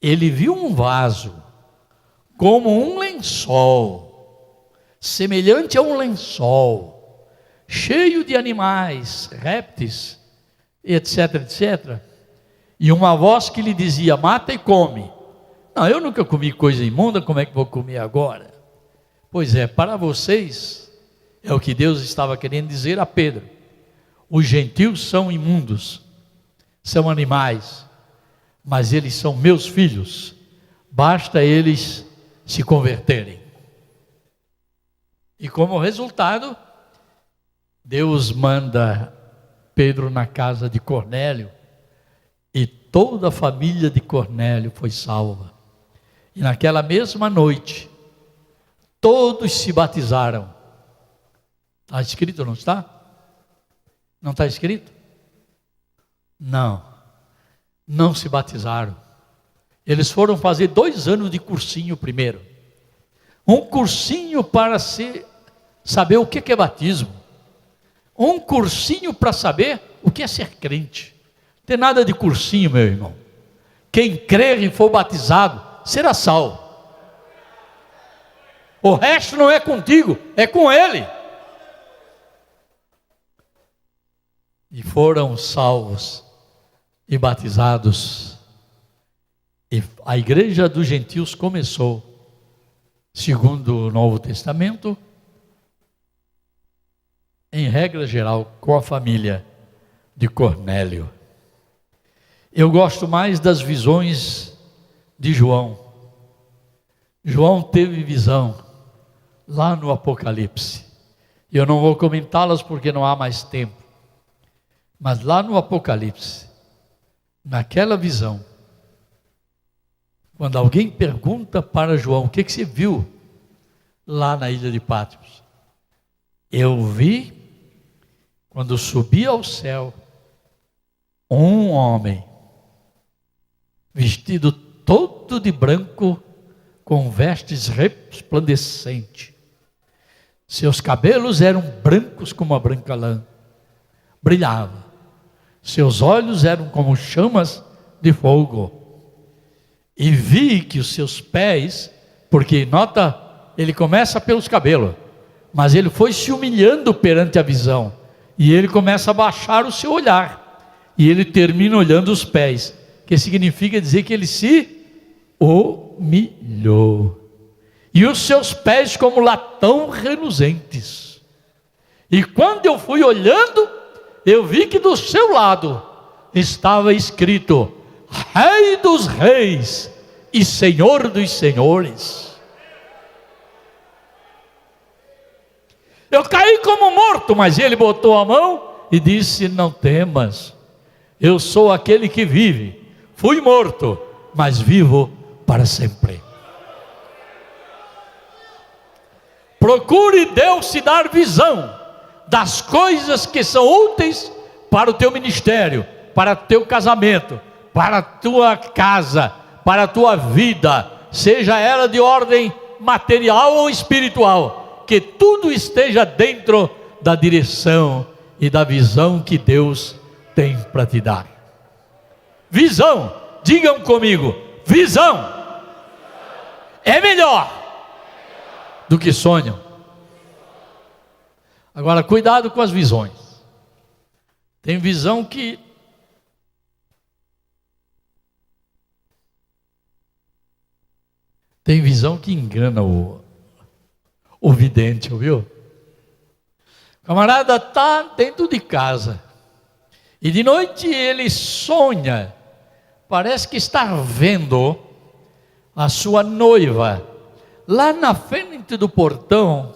Ele viu um vaso como um lençol, semelhante a um lençol, cheio de animais, répteis, etc, etc. E uma voz que lhe dizia: mata e come. Não, eu nunca comi coisa imunda, como é que vou comer agora? Pois é, para vocês, é o que Deus estava querendo dizer a Pedro. Os gentios são imundos, são animais, mas eles são meus filhos, basta eles se converterem. E como resultado, Deus manda Pedro na casa de Cornélio, e toda a família de Cornélio foi salva. E naquela mesma noite, todos se batizaram. Está escrito, não está? Não está escrito? Não, não se batizaram. Eles foram fazer 2 anos de cursinho primeiro. Um cursinho para saber o que é batismo. Um cursinho para saber o que é ser crente. Não tem nada de cursinho, meu irmão. Quem crer e for batizado, será salvo. O resto não é contigo, é com Ele. E foram salvos e batizados. E a igreja dos gentios começou, segundo o Novo Testamento, em regra geral, com a família de Cornélio. Eu gosto mais das visões de João. João teve visão lá no Apocalipse. Eu não vou comentá-las porque não há mais tempo. Mas lá no Apocalipse, naquela visão, quando alguém pergunta para João: o que você viu lá na ilha de Patmos? Eu vi, quando subi ao céu, um homem vestido todo de branco, com vestes resplandecentes. Seus cabelos eram brancos como a branca lã, brilhava. Seus olhos eram como chamas de fogo. E vi que os seus pés, porque nota, ele começa pelos cabelos, mas ele foi se humilhando perante a visão, e ele começa a baixar o seu olhar, e ele termina olhando os pés, que significa dizer que ele se humilhou. E os seus pés como latão reluzentes. E quando eu fui olhando, eu vi que do seu lado estava escrito: Rei dos reis e Senhor dos senhores. Eu caí como morto, mas ele botou a mão e disse: não temas, eu sou aquele que vive. Fui morto, mas vivo para sempre. Procure Deus te dar visão das coisas que são úteis para o teu ministério, para teu casamento, para a tua casa, para a tua vida, seja ela de ordem material ou espiritual, que tudo esteja dentro da direção e da visão que Deus tem para te dar. Visão, digam comigo, visão é melhor do que sonho. Agora, cuidado com as visões. Tem visão que engana o vidente, ouviu? O camarada está dentro de casa e de noite ele sonha, parece que está vendo a sua noiva lá na frente do portão,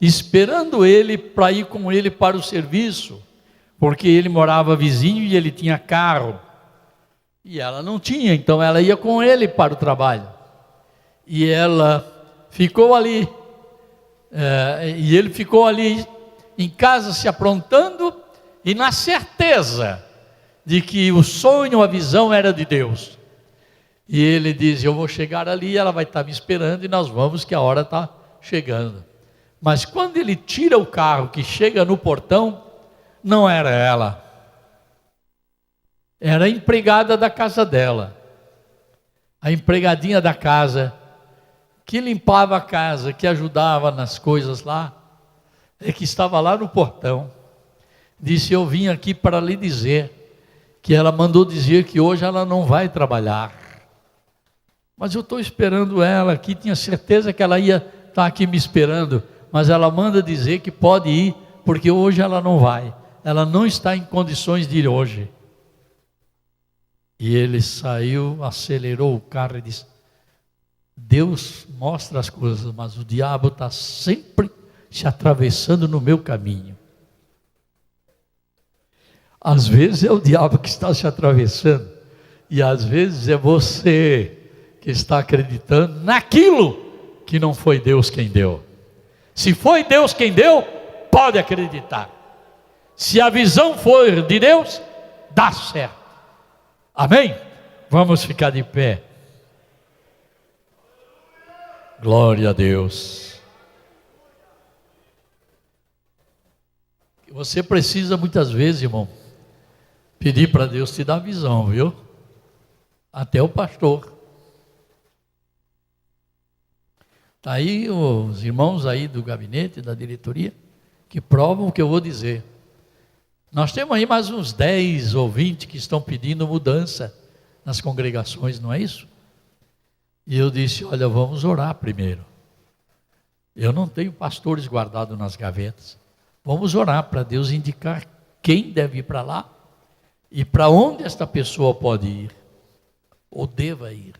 esperando ele para ir com ele para o serviço, porque ele morava vizinho e ele tinha carro, e ela não tinha, então ela ia com ele para o trabalho, e ela ficou ali, e ele ficou ali em casa se aprontando, e na certeza de que o sonho, a visão era de Deus. E ele diz: eu vou chegar ali, ela vai estar me esperando e nós vamos, que a hora está chegando. Mas quando ele tira o carro, que chega no portão, não era ela, era a empregada da casa dela, a empregadinha da casa, que limpava a casa, que ajudava nas coisas lá, que estava lá no portão. Disse: eu vim aqui para lhe dizer que ela mandou dizer que hoje ela não vai trabalhar, mas eu estou esperando ela aqui, tinha certeza que ela ia estar aqui me esperando, mas ela manda dizer que pode ir, porque hoje ela não vai, ela não está em condições de ir hoje. E ele saiu, acelerou o carro e disse: Deus mostra as coisas, mas o diabo está sempre se atravessando no meu caminho. Às vezes é o diabo que está se atravessando, e às vezes é você que está acreditando naquilo que não foi Deus quem deu. Se foi Deus quem deu, pode acreditar. Se a visão for de Deus, dá certo. Amém? Vamos ficar de pé. Glória a Deus. Você precisa muitas vezes, irmão, pedir para Deus te dar visão, viu? Até o pastor. Está aí os irmãos aí do gabinete, da diretoria, que provam o que eu vou dizer. Nós temos aí mais uns 10 ou 20 que estão pedindo mudança nas congregações, não é isso? E eu disse: olha, vamos orar primeiro. Eu não tenho pastores guardados nas gavetas. Vamos orar para Deus indicar quem deve ir para lá e para onde esta pessoa pode ir, ou deva ir,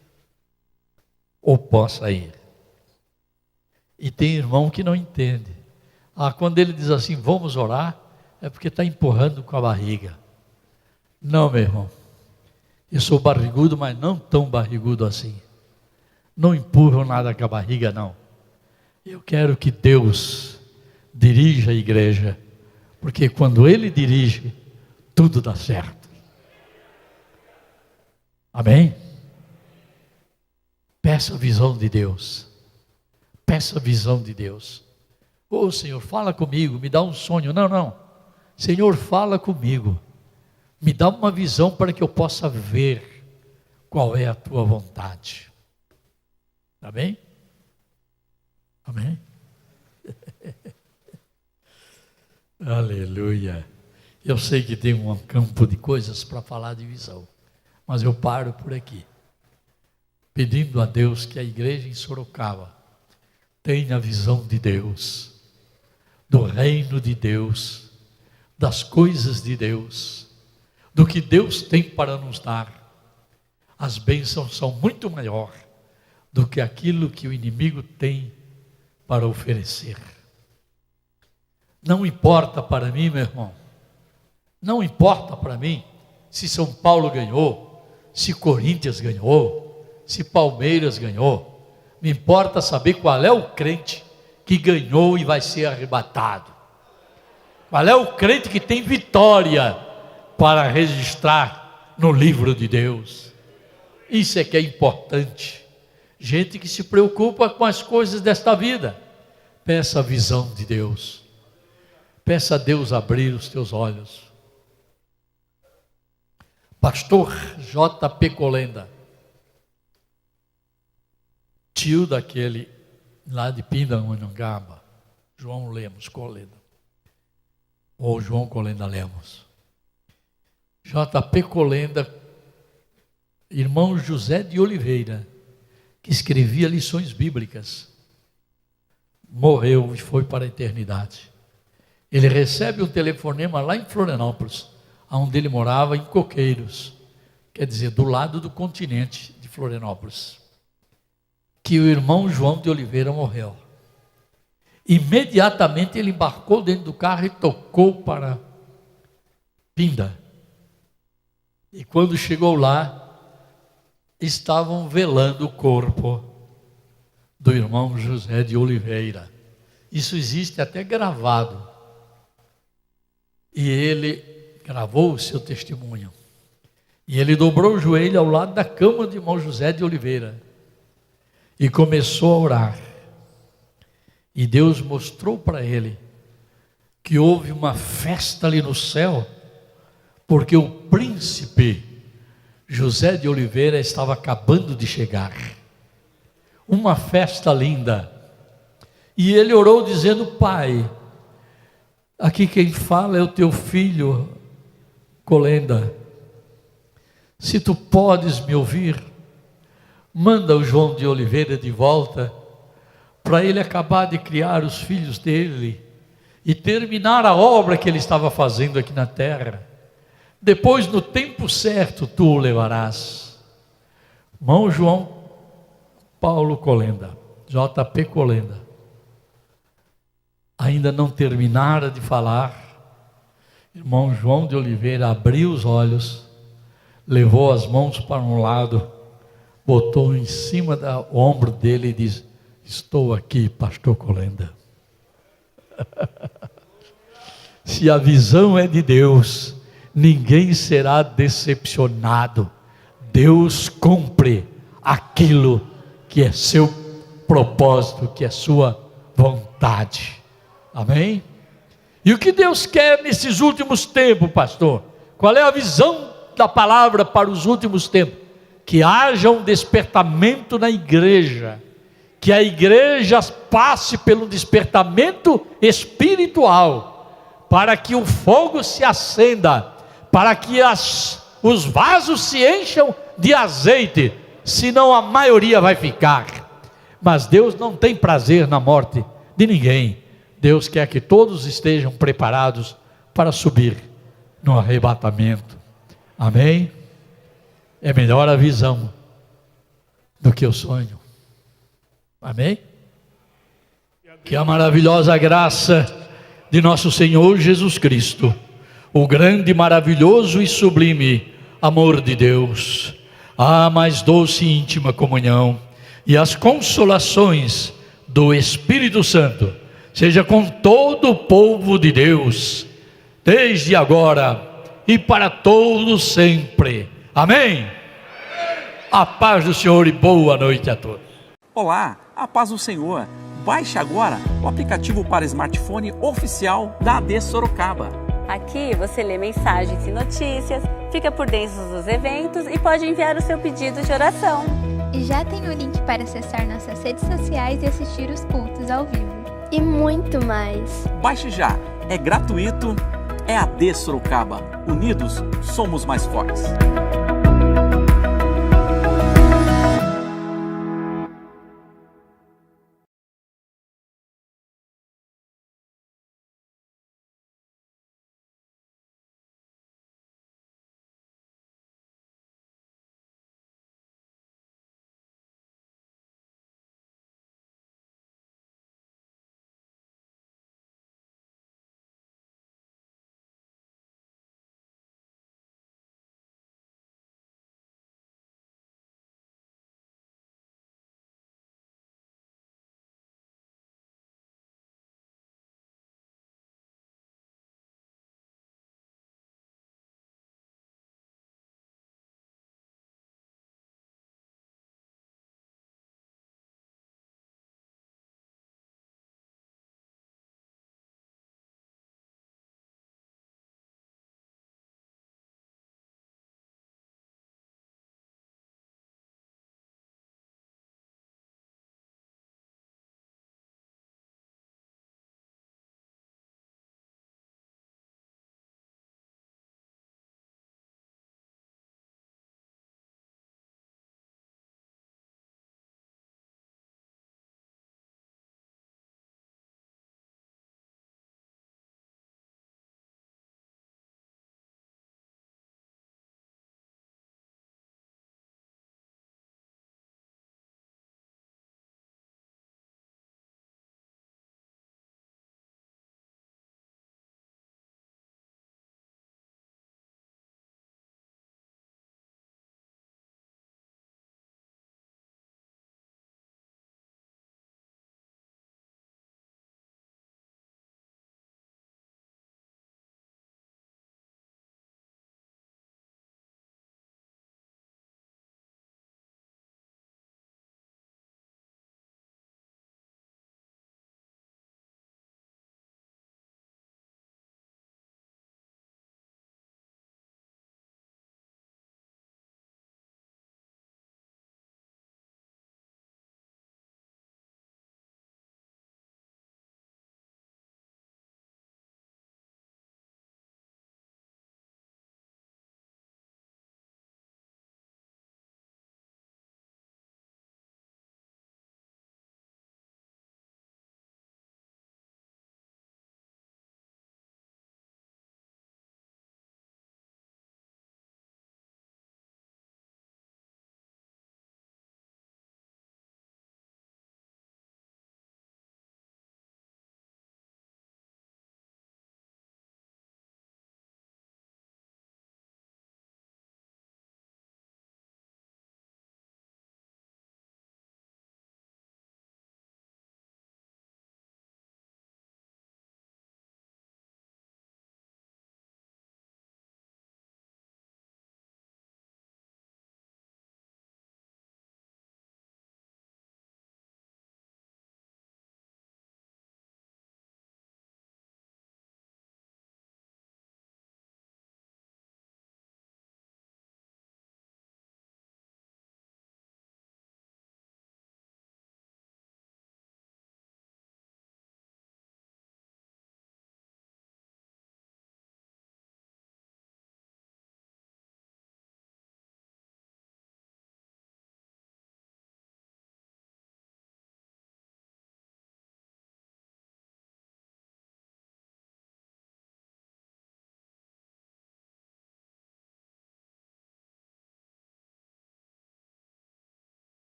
ou possa ir. E tem irmão que não entende. Quando ele diz assim, vamos orar, é porque está empurrando com a barriga. Não, meu irmão, eu sou barrigudo, mas não tão barrigudo assim. Não empurro nada com a barriga, não. Eu quero que Deus dirija a igreja, porque quando Ele dirige, tudo dá certo. Amém? Peça a visão de Deus. Peça a visão de Deus. Ô Senhor, fala comigo, me dá um sonho. Não. Senhor, fala comigo. Me dá uma visão para que eu possa ver qual é a tua vontade. Amém? Amém? Aleluia. Eu sei que tem um campo de coisas para falar de visão, mas eu paro por aqui, pedindo a Deus que a igreja em Sorocaba tenha a visão de Deus, do reino de Deus, das coisas de Deus, do que Deus tem para nos dar. As bênçãos são muito maior do que aquilo que o inimigo tem para oferecer. Não importa para mim, meu irmão, não importa para mim se São Paulo ganhou, se Corinthians ganhou, se Palmeiras ganhou. Me importa saber qual é o crente que ganhou e vai ser arrebatado. Qual é o crente que tem vitória para registrar no livro de Deus. Isso é que é importante. Gente que se preocupa com as coisas desta vida. Peça a visão de Deus. Peça a Deus abrir os teus olhos. Pastor J.P. Colenda, tio daquele lá de Pindamonhangaba, João Lemos Colenda, ou João Colenda Lemos. J.P. Colenda, irmão José de Oliveira, que escrevia lições bíblicas, morreu e foi para a eternidade. Ele recebe um telefonema lá em Florianópolis, onde ele morava, em Coqueiros, quer dizer, do lado do continente de Florianópolis, que o irmão João de Oliveira morreu. Imediatamente ele embarcou dentro do carro e tocou para Pinda. E quando chegou lá, estavam velando o corpo do irmão José de Oliveira. Isso existe até gravado. E ele gravou o seu testemunho. E ele dobrou o joelho ao lado da cama do irmão José de Oliveira e começou a orar. E Deus mostrou para ele que houve uma festa ali no céu, porque o príncipe José de Oliveira estava acabando de chegar. Uma festa linda. E ele orou dizendo: Pai, aqui quem fala é o teu filho Colenda. Se tu podes me ouvir, manda o João de Oliveira de volta, para ele acabar de criar os filhos dele e terminar a obra que ele estava fazendo aqui na terra. Depois, no tempo certo, tu o levarás. Irmão João Paulo Colenda, J.P. Colenda, ainda não terminara de falar, irmão João de Oliveira abriu os olhos, levou as mãos para um lado, botou em cima do ombro dele e disse: estou aqui, pastor Colenda. Se a visão é de Deus, ninguém será decepcionado. Deus cumpre aquilo que é seu propósito, que é sua vontade. Amém? E o que Deus quer nesses últimos tempos, pastor? Qual é a visão da palavra para os últimos tempos? Que haja um despertamento na igreja, que a igreja passe pelo despertamento espiritual, para que o fogo se acenda, para que os vasos se encham de azeite, senão a maioria vai ficar. Mas Deus não tem prazer na morte de ninguém. Deus quer que todos estejam preparados para subir no arrebatamento. Amém? É melhor a visão do que o sonho. Amém? Que a maravilhosa graça de nosso Senhor Jesus Cristo, o grande, maravilhoso e sublime amor de Deus, a mais doce e íntima comunhão e as consolações do Espírito Santo seja com todo o povo de Deus, desde agora e para todos sempre. Amém? A paz do Senhor e boa noite a todos. Olá, a paz do Senhor. Baixe agora o aplicativo para smartphone oficial da AD Sorocaba. Aqui você lê mensagens e notícias, fica por dentro dos eventos e pode enviar o seu pedido de oração. E já tem o link para acessar nossas redes sociais e assistir os cultos ao vivo. E muito mais. Baixe já, é gratuito, é AD Sorocaba. Unidos, somos mais fortes.